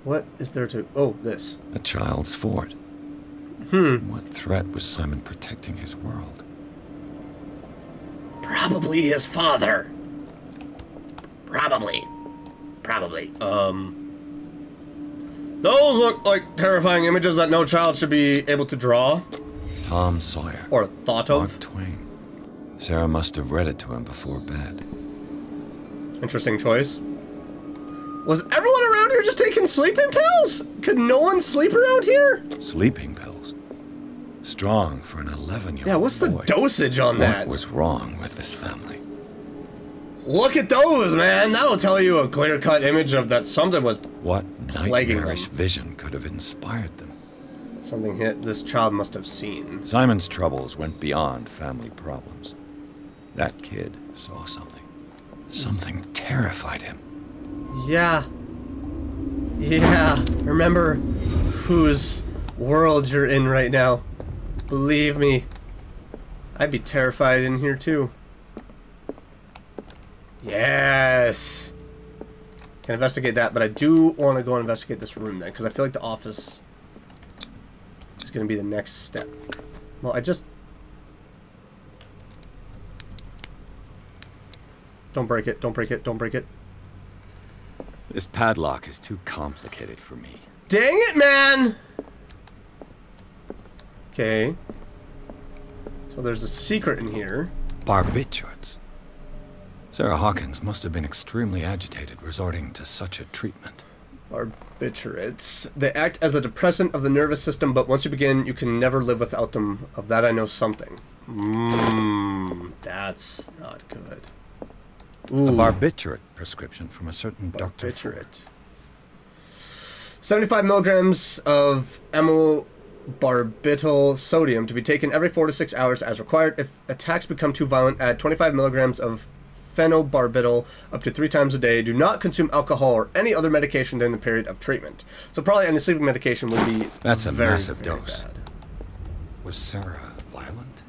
What is there to... Oh, this. A child's fort. What threat was Simon protecting his world? Probably his father. Probably. Those look like terrifying images that no child should be able to draw. Tom Sawyer. Or thought of. Mark Twain. Sarah must have read it to him before bed. Interesting choice. Was everyone around here just taking sleeping pills? Could no one sleep around here? Sleeping pills? Strong for an 11-year-old Yeah, what's the boy. dosage on that? What was wrong with this family? Look at those, man. That'll tell you a clear-cut image of that something was What plaguing nightmarish them. vision could have inspired them? Something hit this child must have seen. Simon's troubles went beyond family problems. That kid saw something. Something terrified him. Yeah. Yeah. Remember whose world you're in right now. Believe me. I'd be terrified in here too. Yes. Can investigate that, but I do want to go and investigate this room then, because I feel like the office is going to be the next step. Well, I just... Don't break it, don't break it, don't break it. This padlock is too complicated for me. Dang it, man! Okay. So there's a secret in here. Barbiturates. Sarah Hawkins must have been extremely agitated resorting to such a treatment. Barbiturates. They act as a depressant of the nervous system, but once you begin, you can never live without them. Of that I know something. That's not good. Ooh. A barbiturate prescription from a certain Dr. Barbiturate. 75 milligrams of amylobarbital sodium to be taken every 4 to 6 hours as required. If attacks become too violent, add 25 milligrams of phenobarbital up to 3 times a day. Do not consume alcohol or any other medication during the period of treatment. So probably any sleeping medication would be That's a very, massive very dose. bad. Was Sarah violent?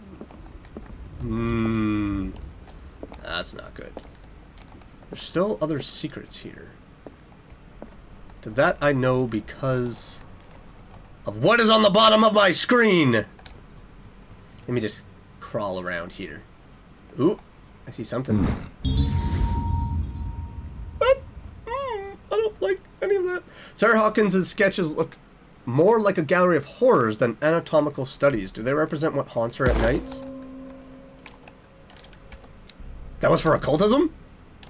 That's not good. There's still other secrets here. To that I know because of what is on the bottom of my screen. Let me just crawl around here. Ooh, I see something. I don't like any of that. Sarah Hawkins' sketches look more like a gallery of horrors than anatomical studies. Do they represent what haunts her at nights? That was for occultism?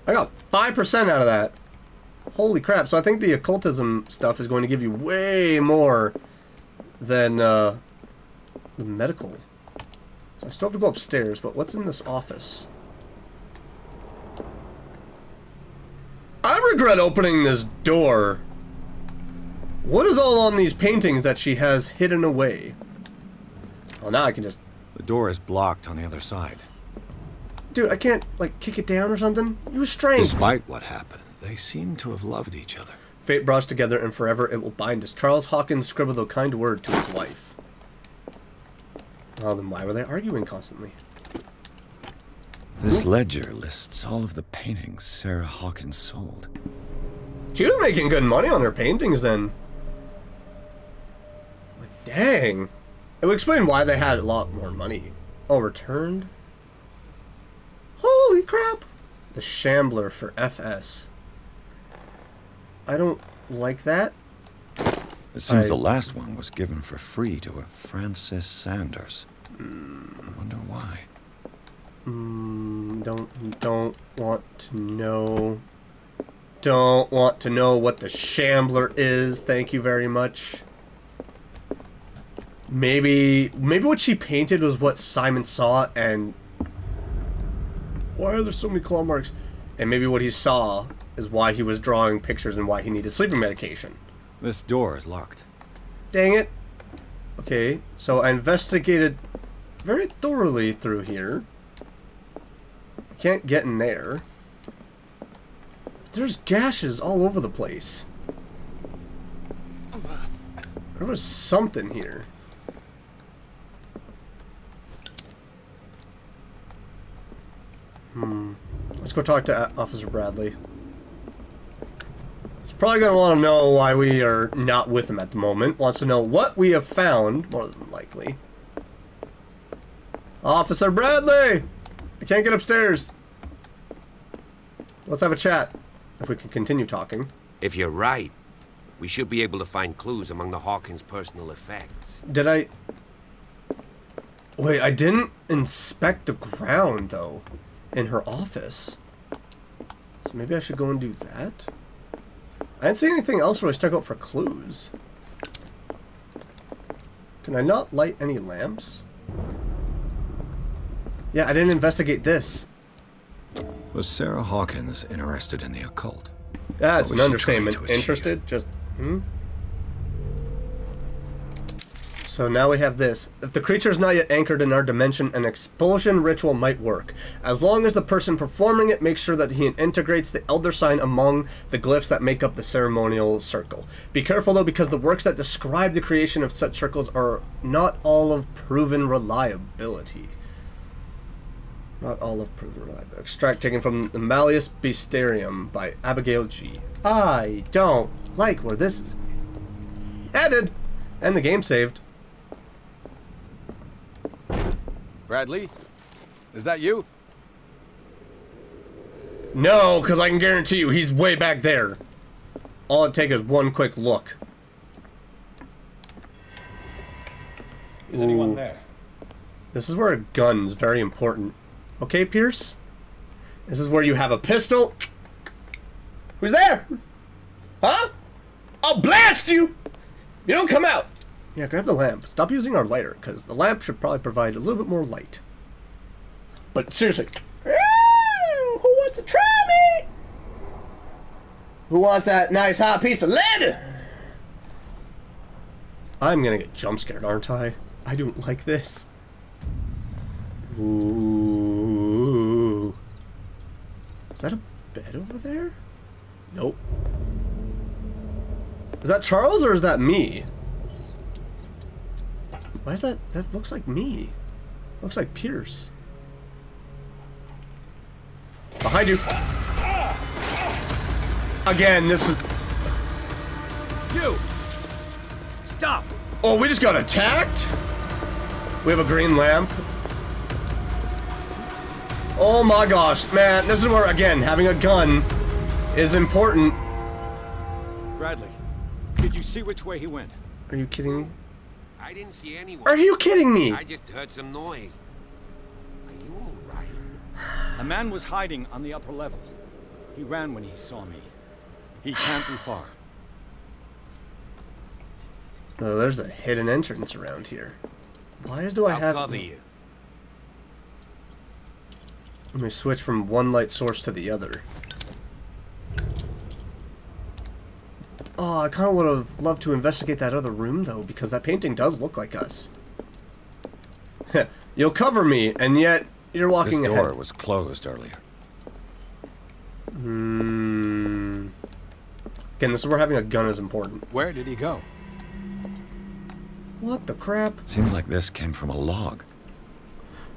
I got 5% out of that. Holy crap. So I think the occultism stuff is going to give you way more than the medical. So I still have to go upstairs, but what's in this office? I regret opening this door. What is all on these paintings that she has hidden away? Oh, now I can just... The door is blocked on the other side. Dude, I can't, like, kick it down or something? Use strength. Despite what happened, they seem to have loved each other. Fate brought us together, and forever it will bind us. Charles Hawkins scribbled a kind word to his wife. Well, then why were they arguing constantly? This ledger lists all of the paintings Sarah Hawkins sold. She was making good money on her paintings then. But dang. It would explain why they had a lot more money. Oh, returned? Holy crap! The Shambler for FS. I don't like that. It seems the last one was given for free to a Francis Sanders. I wonder why. Don't want to know. Don't want to know what the Shambler is. Thank you very much. Maybe what she painted was what Simon saw, and why are there so many claw marks? And maybe what he saw is why he was drawing pictures and why he needed sleeping medication. This door is locked. Dang it. Okay, so I investigated very thoroughly through here. I can't get in there. There's gashes all over the place. There was something here. Let's go talk to Officer Bradley. He's probably going to want to know why we are not with him at the moment. Wants to know what we have found, more than likely. Officer Bradley! I can't get upstairs. Let's have a chat, if we can continue talking. If you're right, We should be able to find clues among the Hawkins' personal effects. Did I... Wait, I didn't inspect the ground, though, in her office. So maybe I should go and do that? I didn't see anything else where I stuck out for clues. Can I not light any lamps? Yeah, I didn't investigate this. Was Sarah Hawkins interested in the occult? That's an was she understatement. trying to achieve? Interested? Just, So now we have this. If the creature is not yet anchored in our dimension, an expulsion ritual might work. As long as the person performing it makes sure that he integrates the Elder Sign among the glyphs that make up the ceremonial circle. Be careful though, because the works that describe the creation of such circles are not all of proven reliability. Not all of proven reliability. Extract taken from the Malleus Bestiarium by Abigail G. I don't like where this is headed. And the game saved. Bradley? Is that you? No, because I can guarantee you he's way back there. All it takes is one quick look. Is anyone there? This is where a gun's very important. Okay, Pierce? This is where you have a pistol. Who's there? Huh? I'll blast you! You don't come out! Yeah, grab the lamp. Stop using our lighter, because the lamp should probably provide a little bit more light. But seriously. Who wants to try me? Who wants that nice hot piece of lead? I'm gonna get jump scared, aren't I? I don't like this. Ooh. Is that a bed over there? Nope. Is that Charles or is that me? Why is that? That looks like me. Looks like Pierce. Behind you. Again, this is... You! Stop! Oh, we just got attacked? We have a green lamp. Oh my gosh, man, this is where, again, having a gun is important. Bradley, did you see which way he went? Are you kidding me? I didn't see anyone. Are you kidding me? I just heard some noise. Are you all right? A man was hiding on the upper level. He ran when he saw me. He can't be far. Oh, there's a hidden entrance around here. Why do I have... I'll cover you. Let me switch from one light source to the other. Oh, I kind of would have loved to investigate that other room, though, because that painting does look like us. You'll cover me, and yet you're walking ahead. This door was closed earlier. Again, this is where having a gun is important. Where did he go? What the crap? Seems like this came from a log.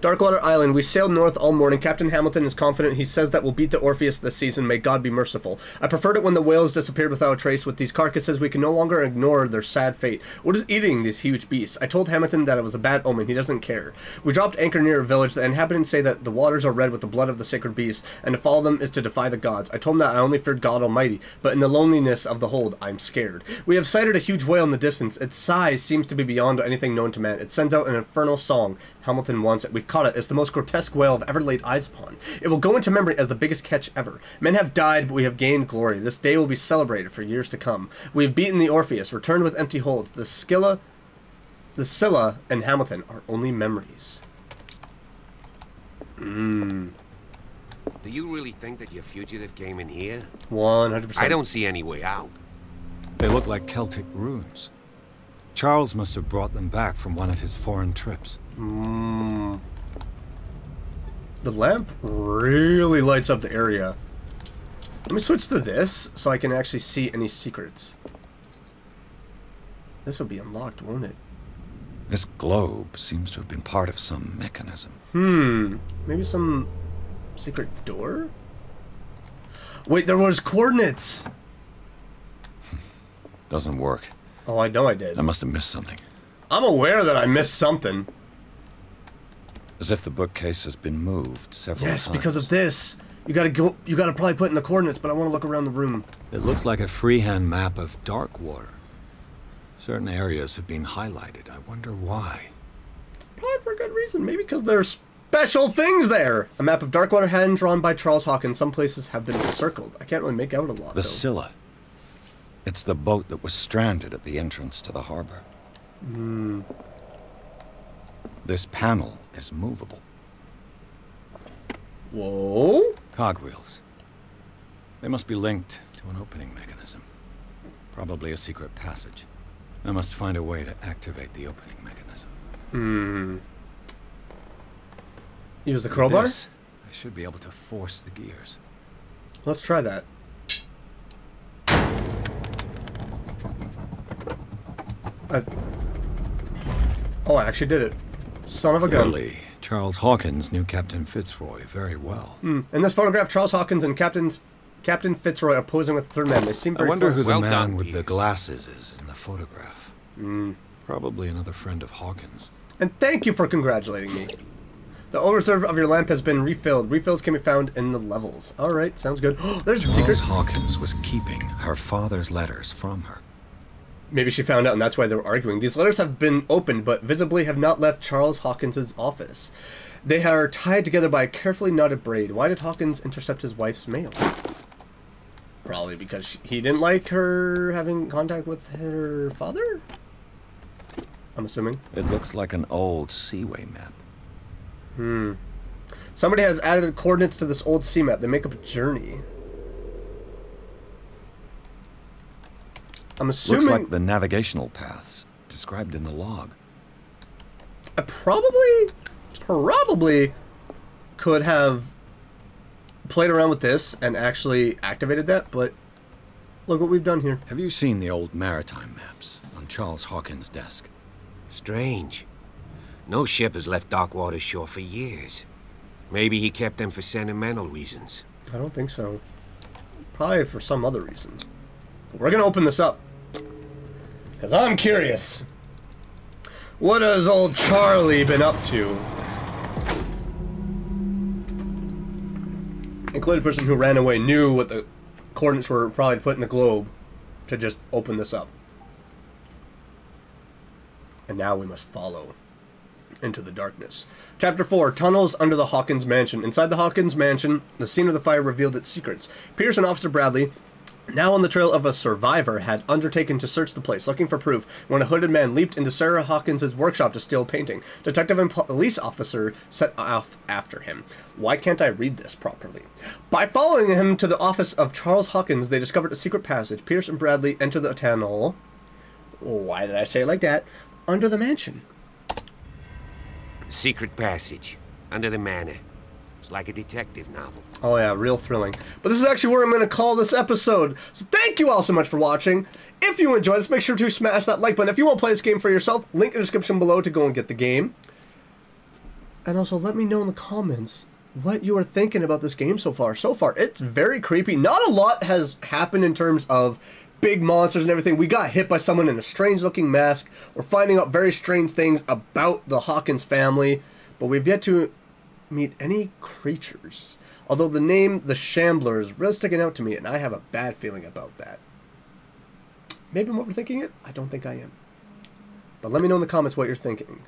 Darkwater Island. We sailed north all morning. Captain Hamilton is confident. He says that we'll beat the Orpheus this season. May God be merciful. I preferred it when the whales disappeared without a trace. With these carcasses, we can no longer ignore their sad fate. What is eating these huge beasts? I told Hamilton that it was a bad omen. He doesn't care. We dropped anchor near a village. The inhabitants say that the waters are red with the blood of the sacred beasts, and to follow them is to defy the gods. I told him that I only feared God Almighty, but in the loneliness of the hold, I'm scared. We have sighted a huge whale in the distance. Its size seems to be beyond anything known to man. It sends out an infernal song. Hamilton wants it. We've caught it. It's the most grotesque whale I've ever laid eyes upon. It will go into memory as the biggest catch ever. Men have died, but we have gained glory. This day will be celebrated for years to come. We have beaten the Orpheus, returned with empty holds. The Scylla, and Hamilton are only memories. Do you really think that your fugitive came in here? 100%. I don't see any way out. They look like Celtic runes. Charles must have brought them back from one of his foreign trips. The lamp really lights up the area. Let me switch to this so I can actually see any secrets. This will be unlocked, won't it? This globe seems to have been part of some mechanism. Maybe some secret door? Wait, there was coordinates! Doesn't work. Oh, I know I did. I must have missed something. I'm aware that I missed something. As if the bookcase has been moved several times. Yes, because of this. You gotta probably put in the coordinates, but I want to look around the room. It looks like a freehand map of Darkwater. Certain areas have been highlighted. I wonder why. Probably for a good reason. Maybe because there's special things there. A map of Darkwater hand drawn by Charles Hawkins. Some places have been circled. I can't really make out a lot, The though. Scylla. It's the boat that was stranded at the entrance to the harbor. This panel is movable. Whoa. Cogwheels. They must be linked to an opening mechanism. Probably a secret passage. I must find a way to activate the opening mechanism. Use the crowbar? With this, I should be able to force the gears. Let's try that. Oh, I actually did it. Son of a gun. Clearly, Charles Hawkins knew Captain Fitzroy very well. In this photograph, Charles Hawkins and Captain Fitzroy are posing with the third man. They seem I very wonder close. who the Well man done, with the Peters. glasses is in the photograph. Probably another friend of Hawkins. And thank you for congratulating me. The oil reserve of your lamp has been refilled. Refills can be found in the levels. Alright, sounds good. There's a secret. Charles Hawkins was keeping her father's letters from her. Maybe she found out and that's why they were arguing. These letters have been opened, but visibly have not left Charles Hawkins' office. They are tied together by a carefully knotted braid. Why did Hawkins intercept his wife's mail? Probably because he didn't like her having contact with her father? I'm assuming. It looks like an old Seaway map. Somebody has added coordinates to this old sea map. They make up a journey. I'm assuming... Looks like the navigational paths described in the log. I probably could have played around with this and actually activated that, but look what we've done here. Have you seen the old maritime maps on Charles Hawkins' desk? Strange. No ship has left Darkwater shore for years. Maybe he kept them for sentimental reasons. I don't think so. Probably for some other reason. But we're gonna open this up. Because I'm curious. What has old Charlie been up to? Including the person who ran away knew what the coordinates were probably put in the globe to just open this up. And now we must follow into the darkness. Chapter 4, Tunnels Under the Hawkins Mansion. Inside the Hawkins Mansion, the scene of the fire revealed its secrets. Pierce and Officer Bradley, now on the trail of a survivor, had undertaken to search the place, looking for proof, when a hooded man leaped into Sarah Hawkins' workshop to steal painting. Detective and police officer set off after him. Why can't I read this properly? By following him to the office of Charles Hawkins, they discovered a secret passage. Pierce and Bradley enter the tunnel. Why did I say it like that? Under the mansion. Secret passage. Under the manor. It's like a detective novel. Oh yeah, real thrilling. But this is actually where I'm going to call this episode. So thank you all so much for watching. If you enjoyed this, make sure to smash that like button. If you want to play this game for yourself, link in the description below to go and get the game. And also let me know in the comments what you are thinking about this game so far. So far, it's very creepy. Not a lot has happened in terms of big monsters and everything. We got hit by someone in a strange looking mask. We're finding out very strange things about the Hawkins family. But we've yet to meet any creatures. Although the name, the Shambler, is really sticking out to me, and I have a bad feeling about that. Maybe I'm overthinking it? I don't think I am. But let me know in the comments what you're thinking.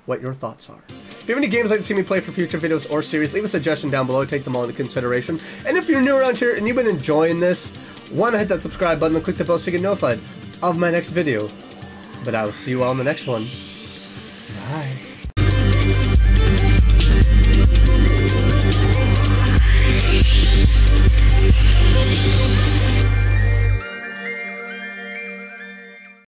What your thoughts are. If you have any games you'd like to see me play for future videos or series, leave a suggestion down below. Take them all into consideration. And if you're new around here and you've been enjoying this, why not hit that subscribe button and click the bell so you get notified of my next video. But I will see you all in the next one.